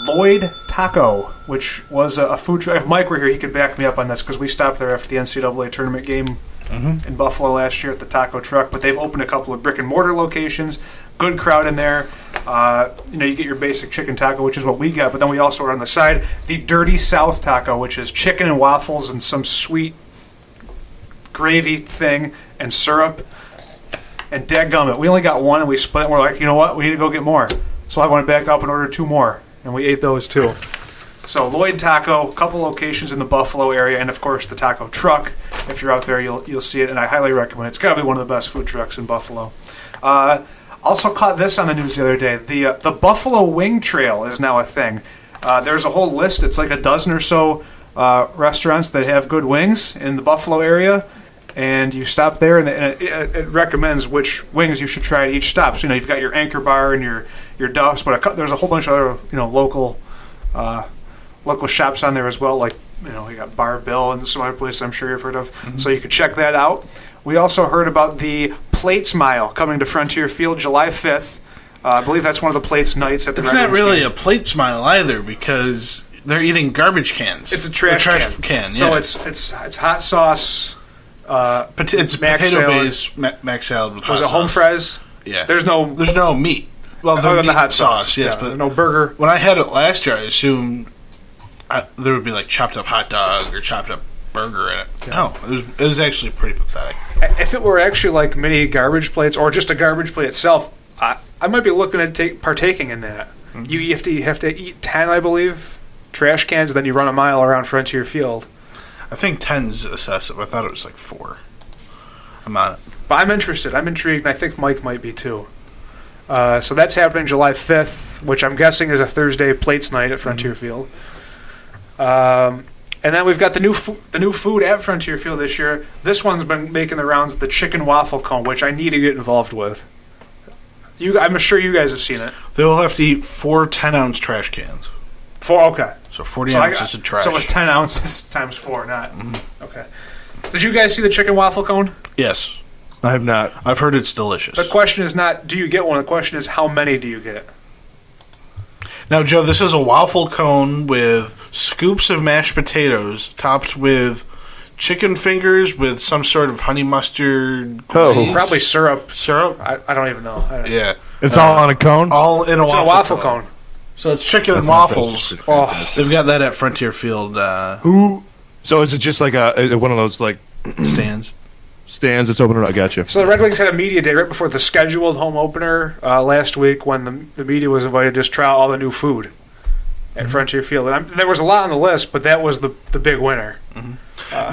Lloyd Taco, which was a food truck. If Mike were here, he could back me up on this because we stopped there after the NCAA tournament game in Buffalo last year at the Taco Truck. But they've opened a couple of brick and mortar locations. Good crowd in there. You get your basic chicken taco, which is what we got. But then we also are on the side the Dirty South Taco, which is chicken and waffles and some sweet gravy thing and syrup. And dadgummit, we only got one and we split it. And we're like, you know what? We need to go get more. So I went back up and ordered 2 more. And we ate those too. So Lloyd Taco, a couple locations in the Buffalo area, and of course the Taco Truck. If you're out there, you'll see it, and I highly recommend it. It's got to be one of the best food trucks in Buffalo. Also caught this on the news the other day. The Buffalo Wing Trail is now a thing. There's a whole list. It's like a dozen or so restaurants that have good wings in the Buffalo area, and you stop there, and it recommends which wings you should try at each stop. So you've got your Anchor Bar and your Duff's, but there's a whole bunch of other local shops on there as well. Like you got Bar Bill and some other places I'm sure you've heard of. Mm-hmm. So you could check that out. We also heard about the Plates Mile coming to Frontier Field July 5th. I believe that's one of the Plates nights at the. It's Red not Wings really game. a Plates Mile either because they're eating garbage cans. It's a trash can. So yeah. it's hot sauce. It's potato-based mac salad with hot sauce. Was it home fries? Yeah. There's no meat. Well, other than meat the hot sauce. yes, Yeah, but no burger. when I had it last year, I assumed there would be like chopped up hot dog or chopped up burger in it. Yeah. No, it was actually pretty pathetic. If it were actually like mini garbage plates or just a garbage plate itself, I might be looking at partaking in that. Mm-hmm. You have to eat 10, I believe, trash cans, and then you run a mile around Frontier Field. I think 10's excessive. I thought it was like 4. I'm on it. But I'm interested. I'm intrigued, and I think Mike might be too. So that's happening July 5th, which I'm guessing is a Thursday plates night at Frontier Field. And then we've got the new food at Frontier Field this year. This one's been making the rounds, the chicken waffle cone, which I need to get involved with. I'm sure you guys have seen it. They will have to eat 4 10-ounce trash cans. 4, okay. So 40 ounces of trash. So it's 10 ounces times 4, not... Mm-hmm. Okay. Did you guys see the chicken waffle cone? Yes. I have not. I've heard it's delicious. The question is not, do you get one? The question is, how many do you get? Now, Joe, this is a waffle cone with scoops of mashed potatoes topped with chicken fingers with some sort of honey mustard glaze. Probably syrup. Syrup? I don't even know. Yeah. It's all on a cone? All in a It's waffle, a waffle cone. So it's chicken and not waffles. Oh, They've got that at Frontier Field So is it just like one of those like stands. stands that's open? I got you. so the Red Wings had a media day right before the scheduled home opener last week when the media was invited to just try out all the new food at Frontier Field. And there was a lot on the list, but that was the big winner. Mm-hmm.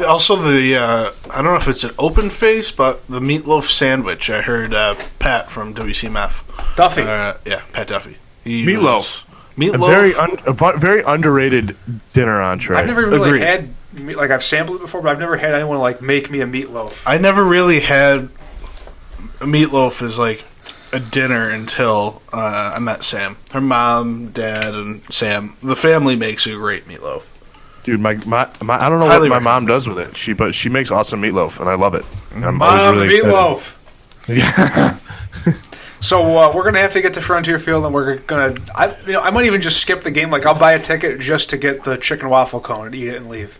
Also, I don't know if it's an open face, but the meatloaf sandwich. I heard Pat from WCMF. Duffy. Yeah, Pat Duffy. Meatloaf. Meatloaf. A very underrated dinner entree. I've never really Agreed. had, like I've sampled it before, but I've never had anyone like make me a meatloaf. I never really had a meatloaf as like a dinner until I met Sam. Her mom, dad, and Sam. The family makes a great meatloaf. Dude, my I don't know Highly what my recommend. mom does with it. But she makes awesome meatloaf, and I love it. I'm Mom, always really meatloaf. excited. Yeah. So we're gonna have to get to Frontier Field, and we're gonna. I might even just skip the game. Like I'll buy a ticket just to get the chicken waffle cone and eat it and leave.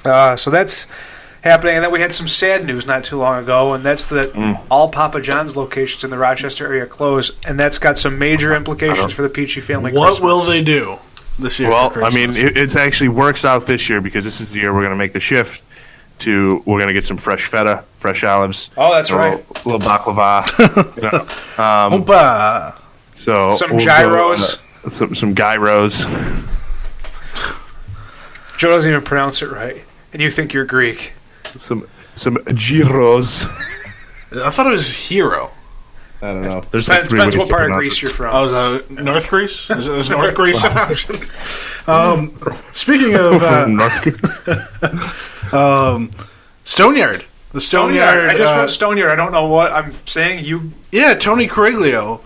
So that's happening, and then we had some sad news not too long ago, and that's that all Papa John's locations in the Rochester area closed, and that's got some major implications for the Peachy family. What Christmas. will they do this year? Well, for I Christmas? mean, it actually works out this year because this is the year we're going to make the shift to we're going to get some fresh feta, fresh olives. Oh, that's right. A little baklava. Oompa. So Some we'll go, gyros. some gyros. Joe doesn't even pronounce it right, and you think you're Greek. Some gyros. I thought it was Hero. I don't know. There's Depends what part of pronounce Greece it. you're from. Oh, is that North Greece? Is North Greece an option? Speaking of From North Greece. Stoneyard. The Stoneyard. I just wrote Stoneyard. I don't know what I'm saying. Yeah, Tony Coriglio,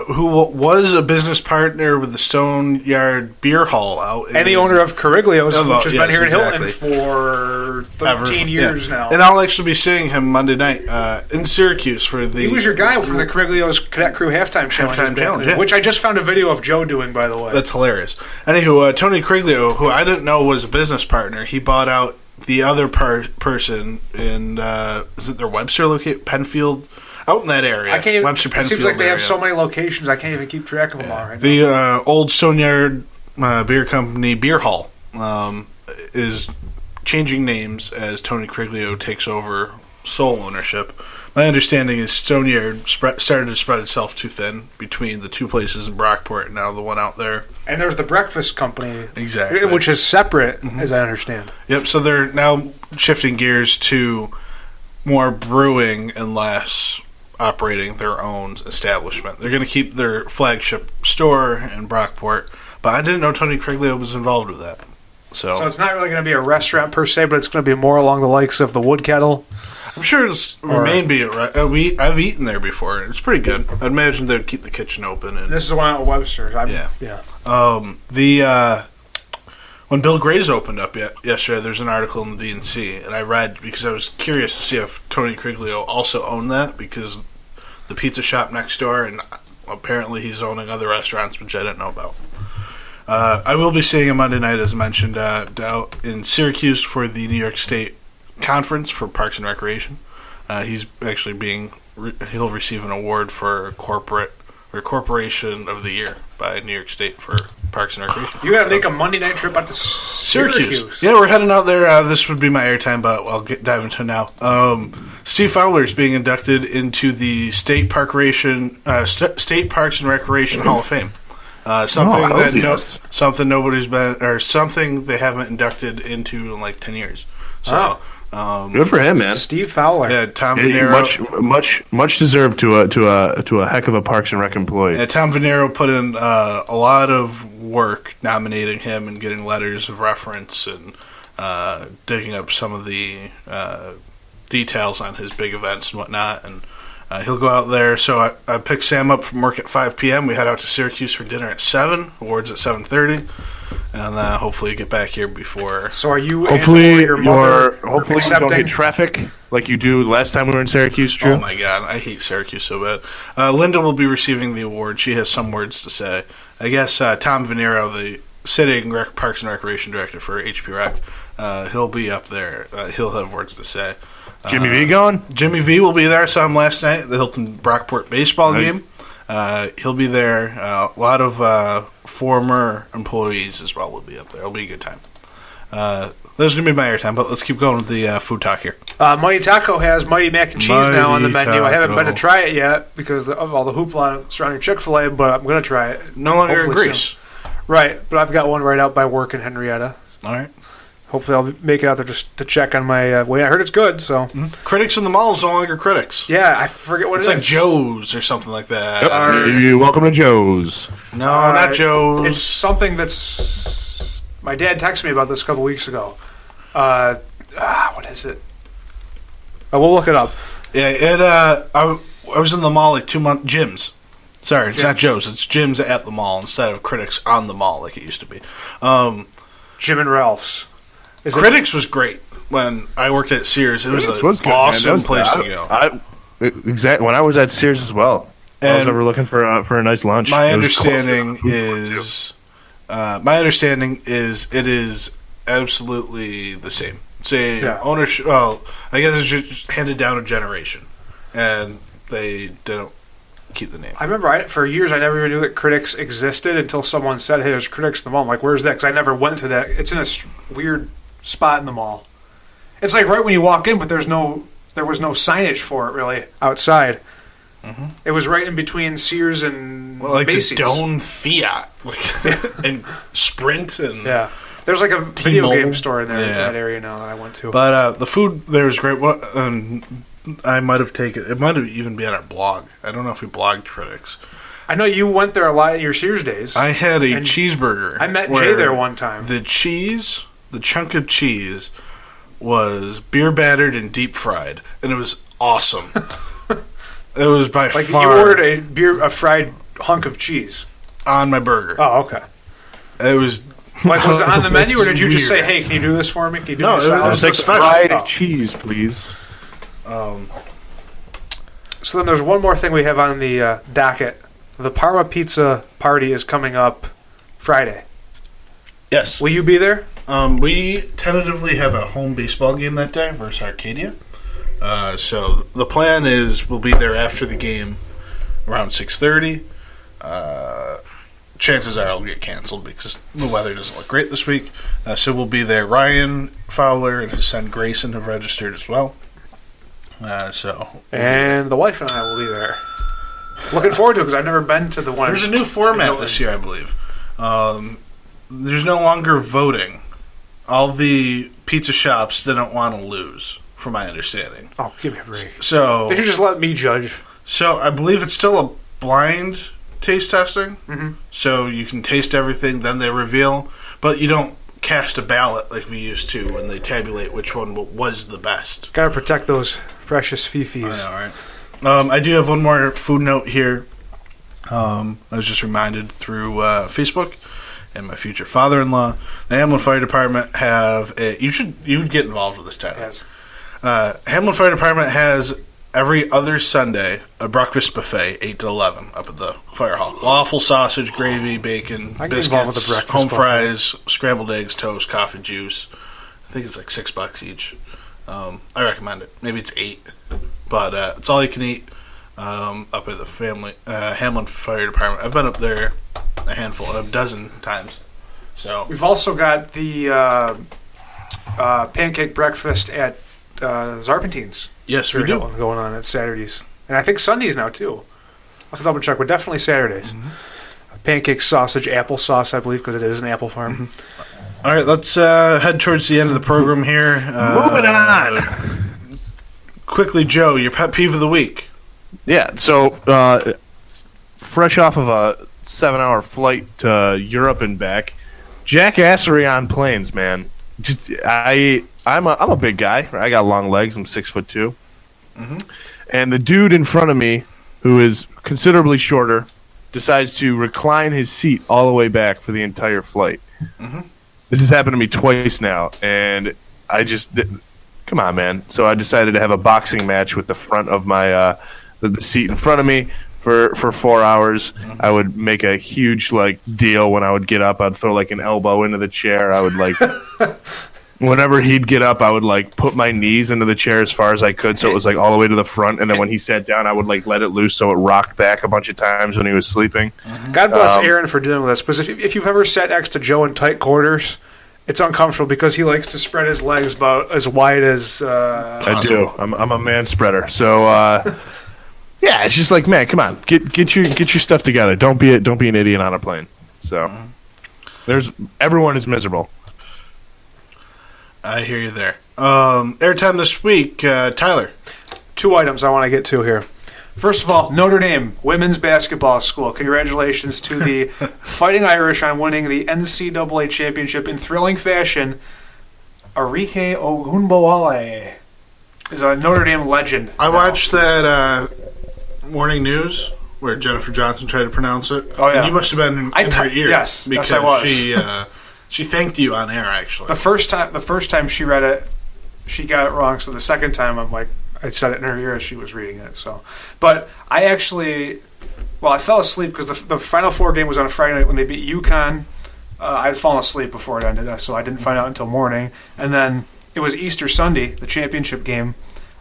who was a business partner with the Stoneyard Beer Hall out. And the owner of Coriglio's, which has been here in Hilton exactly. for 13 years now. And I'll actually be seeing him Monday night in Syracuse for the... He was your guy for the Coriglio's Cadet Crew halftime challenge, yeah. which I just found a video of Joe doing, by the way. That's hilarious. Anywho, Tony Coriglio, who I didn't know was a business partner, he bought out the other person in, is it their Webster location? Penfield? Out in that area. I can't even, Webster it Penfield seems like they have area. so many locations, I can't even keep track of them all right now. The old Stoneyard Beer Company Beer Hall is changing names as Tony Coriglio takes over sole ownership. My understanding is Stoneyard started to spread itself too thin between the two places in Brockport and now the one out there. And there's the breakfast company, Exactly. which is separate, as I understand. Yep, so they're now shifting gears to more brewing and less operating their own establishment. They're going to keep their flagship store in Brockport, but I didn't know Tony Criglio was involved with that. So it's not really going to be a restaurant per se, but it's going to be more along the likes of the Wood Kettle. I'm sure it'll remain be I've eaten there before. It's pretty good. I'd imagine they'd keep the kitchen open. And This is the one out at Webster's. When Bill Gray's opened up yesterday, there's an article in the DNC, and I read because I was curious to see if Tony Criglio also owned that, because the pizza shop next door, and apparently he's owning other restaurants, which I didn't know about. I will be seeing him Monday night, as mentioned, out in Syracuse for the New York State Conference for Parks and Recreation. He's actually he'll receive an award for Corporation of the Year by New York State for Parks and Recreation. You got to make a Monday night trip out to Syracuse. Yeah, we're heading out there. This would be my airtime, but I'll dive into it now. Steve Fowler is being inducted into the State Parks and Recreation Hall of Fame. Something they haven't inducted into in like 10 years. So, good for him, man. Steve Fowler. Yeah, Tom Venero. Much deserved to a heck of a Parks and Rec employee. Yeah, Tom Venero put in a lot of work nominating him and getting letters of reference and digging up some of the details on his big events and whatnot. And he'll go out there. So I picked Sam up from work at 5 p.m. We head out to Syracuse for dinner at 7. Awards at 7:30. And hopefully get back here before. So are you? Hopefully, your mother you don't hit traffic like you do last time we were in Syracuse. Drew. Oh my God, I hate Syracuse so bad. Linda will be receiving the award. She has some words to say. I guess Tom Venero, the sitting Parks and Recreation director for HP Rec, he'll be up there. He'll have words to say. Jimmy V going? Jimmy V will be there. I saw him last night at the Hilton Brockport baseball game. He'll be there. A lot of former employees as well will be up there. It'll be a good time. There's going to be my airtime, but let's keep going with the food talk here. Mighty Taco has Mighty Mac and Cheese now on the menu. I haven't been to try it yet because of all the hoopla surrounding Chick-fil-A, but I'm going to try it. No longer in Hopefully Greece. soon. Right, but I've got one right out by work in Henrietta. All right. Hopefully I'll make it out there just to check on my way. I heard it's good, so. Mm-hmm. Critics in the Mall is no longer Critics. Yeah, I forget what it's like Joe's or something like that. Yep. Welcome to Joe's. No, not Joe's. It's something that's... My dad texted me about this a couple weeks ago. What is it? We'll look it up. Yeah, I was in the mall like 2 months. Jim's. Sorry, it's not Joe's. It's Jim's at the mall instead of Critics on the mall like it used to be. Jim and Ralph's. Critics was great when I worked at Sears. It was an awesome place to go. Exactly. When I was at Sears as well, I was ever looking for a nice lunch. My understanding is it is absolutely the same. Same ownership. Well, I guess it's just handed down a generation, and they didn't keep the name. I remember for years I never even knew that Critics existed until someone said, "Hey, there's Critics in the mall." I'm like, "Where's that?" Because I never went to that. It's in a weird spot in the mall. It's like right when you walk in, but there was no signage for it really outside. Mm-hmm. It was right in between Sears and Macy's. The Doan Fiat, and Sprint, and there's like a video game store in there in that area now that I went to. But the food there is great. I might have taken it. Might have even been on our blog. I don't know if we blogged Critics. I know you went there a lot in your Sears days. I had a cheeseburger. I met Jay there one time. The chunk of cheese was beer battered and deep fried, and it was awesome. It was by far. You ordered a fried hunk of cheese on my burger. Oh, okay. It was. Was it on the menu, or did you just say, "Hey, can you do this for me? Can you do this?" No, it was like fried cheese, please. So then there's one more thing we have on the docket. The Parma Pizza party is coming up Friday. Yes. Will you be there? We tentatively have a home baseball game that day versus Arcadia. So the plan is we'll be there after the game around 6:30. Chances are it'll get canceled because the weather doesn't look great this week. So we'll be there. Ryan Fowler and his son Grayson have registered as well. And the wife and I will be there. Looking forward to it because I've never been to the one. There's a new format this year, I believe. There's no longer voting. All the pizza shops didn't want to lose, from my understanding. Oh, give me a break. So They should just let me judge. So I believe it's still a blind taste testing. Mm-hmm. So you can taste everything, then they reveal. But you don't cast a ballot like we used to when they tabulate which one was the best. Gotta protect those precious fifis. I know, right? I do have one more food note here. I was just reminded through Facebook and my future father-in-law. The Hamlin Fire Department have you would get involved with this, Tyler. Yes. Hamlin Fire Department has every other Sunday a breakfast buffet, 8 to 11, up at the fire hall. Waffle, sausage, gravy, bacon, I get involved with biscuits, the breakfast home buffet. fries, scrambled eggs, toast, coffee, juice. I think it's like $6 each. I recommend it. Maybe it's 8, but it's all you can eat up at the Hamlin Fire Department. I've been up there a dozen times. So We've also got the pancake breakfast at Zarpentine's. yes, we Here do. going on at Saturdays. And I think Sundays now, too. I'll have to double check, but definitely Saturdays. Pancake, sausage, applesauce, I believe, because it is an apple farm. All right, let's head towards the end of the program here. Moving on. Quickly, Joe, your pet peeve of the week. Yeah, so fresh off of a 7-hour flight to Europe and back, jackassery on planes, man. Just I'm a big guy. I got long legs. I'm 6'2", and the dude in front of me, who is considerably shorter, decides to recline his seat all the way back for the entire flight. This has happened to me twice now, and I just come on, man. So I decided to have a boxing match with the front of my the seat in front of me for 4 hours. I would make a huge deal when I would get up. I'd throw an elbow into the chair. I would whenever he'd get up, I would put my knees into the chair as far as I could, so it was all the way to the front. And then when he sat down, I would let it loose, so it rocked back a bunch of times when he was sleeping. God bless Aaron for dealing with this, because if you've ever sat next to Joe in tight quarters, it's uncomfortable because he likes to spread his legs about as wide as I do. I'm a man spreader. So yeah, it's just man, come on, get your stuff together. Don't be an idiot on a plane. So everyone is miserable. I hear you there. Airtime this week, Tyler. 2 items I want to get to here. First of all, Notre Dame women's basketball school. Congratulations to the Fighting Irish on winning the NCAA championship in thrilling fashion. Arike Ogunbowale is a Notre Dame legend. I watched that morning news where Jennifer Johnson tried to pronounce it. Oh, yeah. And you must have been in her ear. Yes, because I was. she thanked you on air, actually. The first time she read it, she got it wrong. So the second time, I said it in her ear as she was reading it. So, but I fell asleep because the Final Four game was on a Friday night when they beat UConn. I had fallen asleep before it ended, so I didn't find out until morning. And then it was Easter Sunday, the championship game.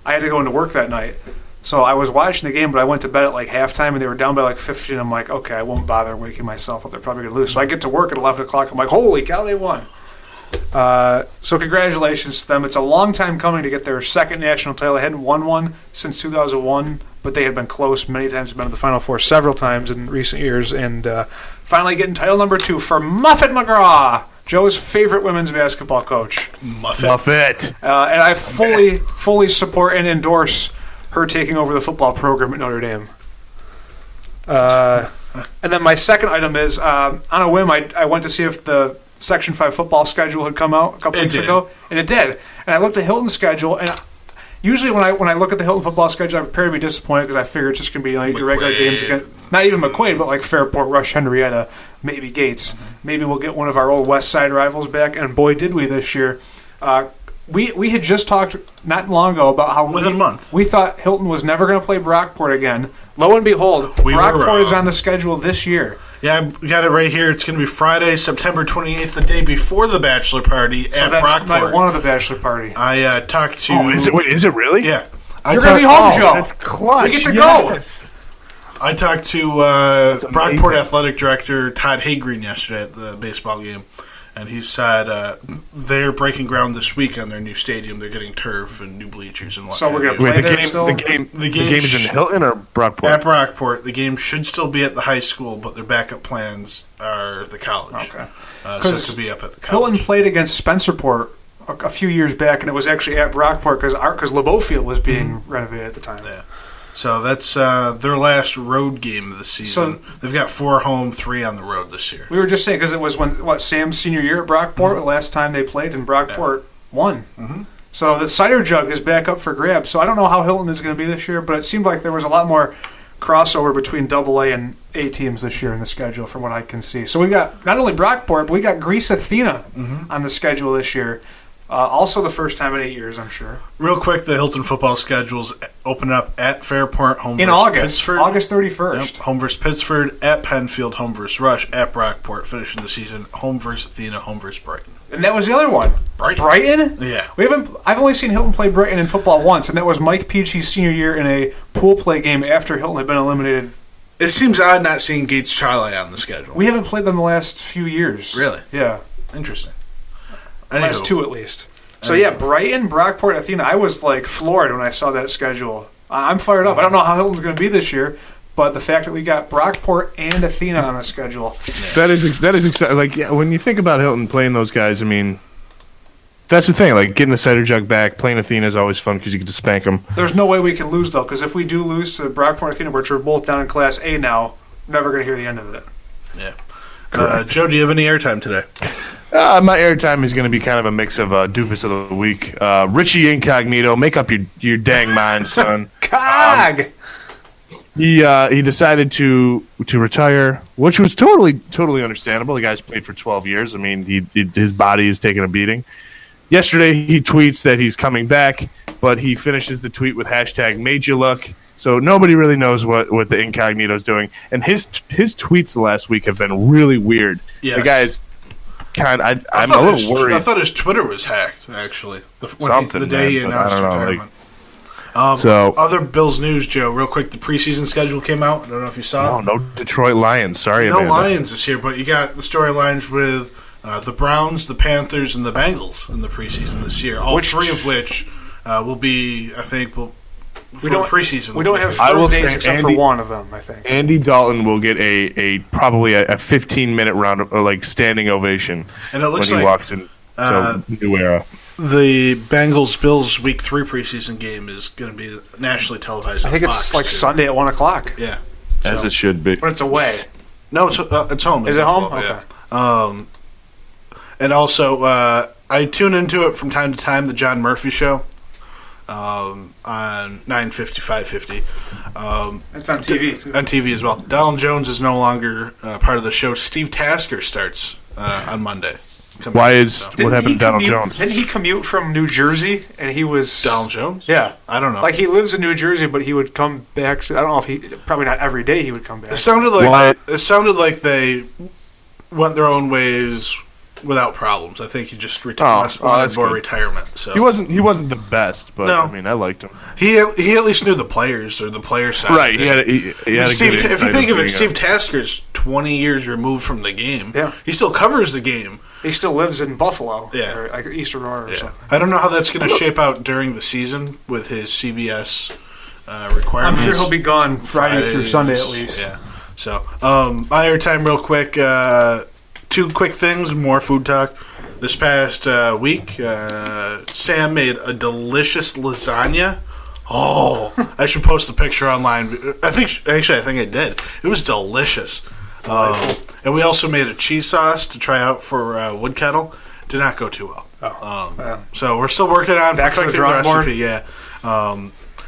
I had to go into work that night. So I was watching the game, but I went to bed at halftime, and they were down by 15. I'm like, okay, I won't bother waking myself up. They're probably going to lose. So I get to work at 11 o'clock. I'm like, holy cow, they won. So congratulations to them. It's a long time coming to get their second national title. They hadn't won one since 2001, but they had been close many times. They've been to the Final Four several times in recent years. And finally getting title number 2 for Muffet McGraw, Joe's favorite women's basketball coach. Muffet. And I fully support and endorse her taking over the football program at Notre Dame. And then my second item is, on a whim, I went to see if the Section 5 football schedule had come out a couple weeks ago, and it did. And I looked at Hilton's schedule, and usually when I look at the Hilton football schedule, I'm prepared to be disappointed because I figure it's just going to be your regular games again. Not even McQuaid, but Fairport, Rush, Henrietta, maybe Gates. Maybe we'll get one of our old West Side rivals back, and boy, did we this year. We had just talked not long ago about how within a month we thought Hilton was never going to play Brockport again. Lo and behold, Brockport is on the schedule this year. Yeah, I got it right here. It's going to be Friday, September 28th, the day before the bachelor party at Brockport. Night one of the bachelor party. I talked to... Oh, is it really? Yeah. You're going to be home, Joe. That's clutch. We get to go. I talked to Brockport Athletic Director Todd Haygreen yesterday at the baseball game, And he said they're breaking ground this week on their new stadium. They're getting turf and new bleachers and whatnot. So we're gonna Wait, play the there game, still? the game, The the game game is in Hilton or Brockport? At Brockport. The game should still be at the high school, but their backup plans are the college. Okay. So it could be up at the college. Hilton played against Spencerport a few years back, and it was actually at Brockport because LeBeau Field was being renovated at the time. Yeah. So that's their last road game of the season. They've got 4 home, 3 on the road this year. We were just saying because it was Sam's senior year at Brockport, the last time they played, and Brockport won. Mm-hmm. So the cider jug is back up for grabs. So I don't know how Hilton is going to be this year, but it seemed like there was a lot more crossover between AA and A teams this year in the schedule, from what I can see. So we got not only Brockport, but we got Greece Athena on the schedule this year. Also the first time in 8 years, I'm sure. Real quick, the Hilton football schedules open up at Fairport, home In versus August, Pittsford. August 31st. Yep, home versus Pittsford, at Penfield, home versus Rush, at Brockport, finishing the season, home versus Athena, home versus Brighton. And that was the other one. Brighton? Yeah. I've only seen Hilton play Brighton in football once, and that was Mike Peachy's senior year in a pool play game after Hilton had been eliminated. It seems odd not seeing Gates Charlie on the schedule. We haven't played them the last few years. Really? Yeah. Interesting. Last 2 at least. So yeah, Brighton, Brockport, Athena. I was like floored when I saw that schedule. I'm fired up. I don't know how Hilton's going to be this year, but the fact that we got Brockport and Athena on the schedule. That is exciting. Like, yeah, when you think about Hilton playing those guys, I mean, that's the thing. Like, getting the cider jug back, playing Athena is always fun because you get to spank them. There's no way we can lose though, because if we do lose to Brockport and Athena, which are both down in Class A now, we're never going to hear the end of it. Yeah. Joe, do you have any airtime today? My airtime is going to be kind of a mix of doofus of the week. Richie Incognito, make up your dang mind, son. Cog! He decided to retire, which was totally understandable. The guy's played for 12 years. I mean, his body is taking a beating. Yesterday, he tweets that he's coming back, but he finishes the tweet with hashtag made you look. So nobody really knows what the Incognito's doing. And his tweets the last week have been really weird. Yes. The guy's I'm a little worried. I thought his Twitter was hacked, actually. Something, the day he man, but I announced don't know, retirement. Other Bills news, Joe, real quick. The preseason schedule came out. I don't know if you saw it. No Detroit Lions. Sorry, No Amanda. Lions this year, but you got the storylines with the Browns, the Panthers, and the Bengals in the preseason this year. All 3 of which will be, I think, preseason. We don't have I will first days say except for one of them, I think. Andy Dalton will get a probably a 15-minute round of like standing ovation And it looks when he like, walks in to New Era. The Bengals-Bills Week 3 preseason game is going to be nationally televised. I think on it's Fox, like too. Sunday at 1 o'clock. Yeah. As it should be. But it's away. No, it's home. Is it home? Yeah. Okay. And also, I tune into it from time to time, the John Murphy Show on 950, 550. It's on TV, too. On TV as well. Donald Jones is no longer part of the show. Steve Tasker starts on Monday. What happened to Donald Jones? Didn't he commute from New Jersey? And he was... Donald Jones? Yeah. I don't know. Like, he lives in New Jersey, but he would come back... I don't know if he... Probably not every day he would come back. It sounded like they went their own ways without problems. I think he just wanted more retirement. So He wasn't the best, but No. I mean, I liked him. he at least knew the players or the player side. Right. of He it. had a Steve, good if you insight think of it, being Steve Tasker's 20 years removed from the game. Yeah. He still covers the game. He still lives in Buffalo. Yeah. Or like Eastern Aurora or Yeah. something. I don't know how that's going to shape out during the season with his CBS I'm requirements. sure he'll be gone Friday through Fridays. Sunday at least. Yeah. So, my airtime real quick. 2 quick things, more food talk. This past week, Sam made a delicious lasagna. Oh, I should post the picture online. I think I did. It was delicious. And we also made a cheese sauce to try out for Woodkettle. Did not go too well. So we're still working on Back to the perfecting the drawing board? recipe. Yeah.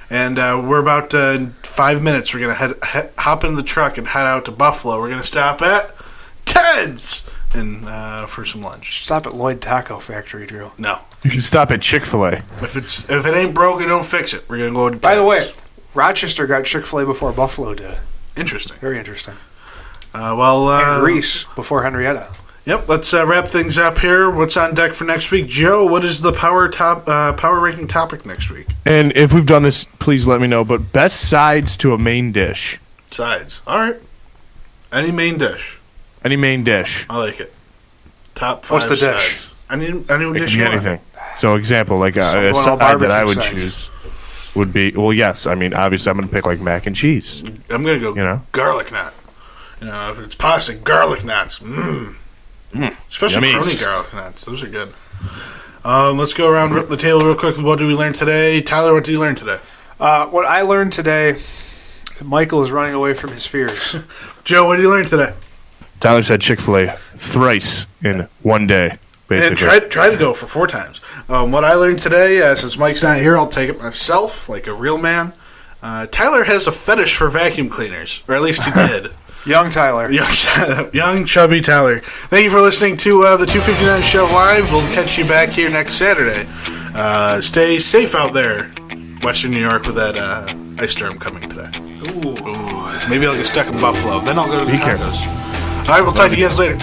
And we're about in 5 minutes. We're gonna hop in the truck and head out to Buffalo. We're gonna stop at Ted's and for some lunch. Stop at Lloyd Taco Factory, Drew. No, You should stop at Chick-fil-A. if it ain't broken, don't fix it. We're gonna go to Ted's. By the way, Rochester got Chick-fil-A before Buffalo did. interesting. Very interesting. And Greece before Henrietta. Yep. Let's wrap things up here. What's on deck for next week, Joe? What is the power ranking topic next week? And if we've done this, please let me know. But best sides to a main dish. Sides. All right. Any main dish. Any main dish. I like it. Top 5 What's the sides. dish? Any It could dish be you want. anything. So, example, like a going on side that I barbecue would sides. choose would be, well, yes. I mean, obviously, I'm going to pick like mac and cheese. I'm going to go You know? garlic knot. If it's pasta, garlic knots. Especially Yummies. crony garlic knots. Those are good. Let's go around the table real quick. What did we learn today? Tyler, what did you learn today? What I learned today, Michael is running away from his fears. Joe, what did you learn today? Tyler said Chick-fil-A thrice in one day, basically. And try to go for 4 times. What I learned today, since Mike's not here, I'll take it myself, like a real man. Tyler has a fetish for vacuum cleaners, or at least he did. Young Tyler. Young chubby Tyler. Thank you for listening to the 259 Show Live. We'll catch you back here next Saturday. Stay safe out there, Western New York, with that ice storm coming today. Ooh. Maybe I'll get stuck in Buffalo. Then I'll go to the Be careful. condos. All right, we'll talk to you guys later.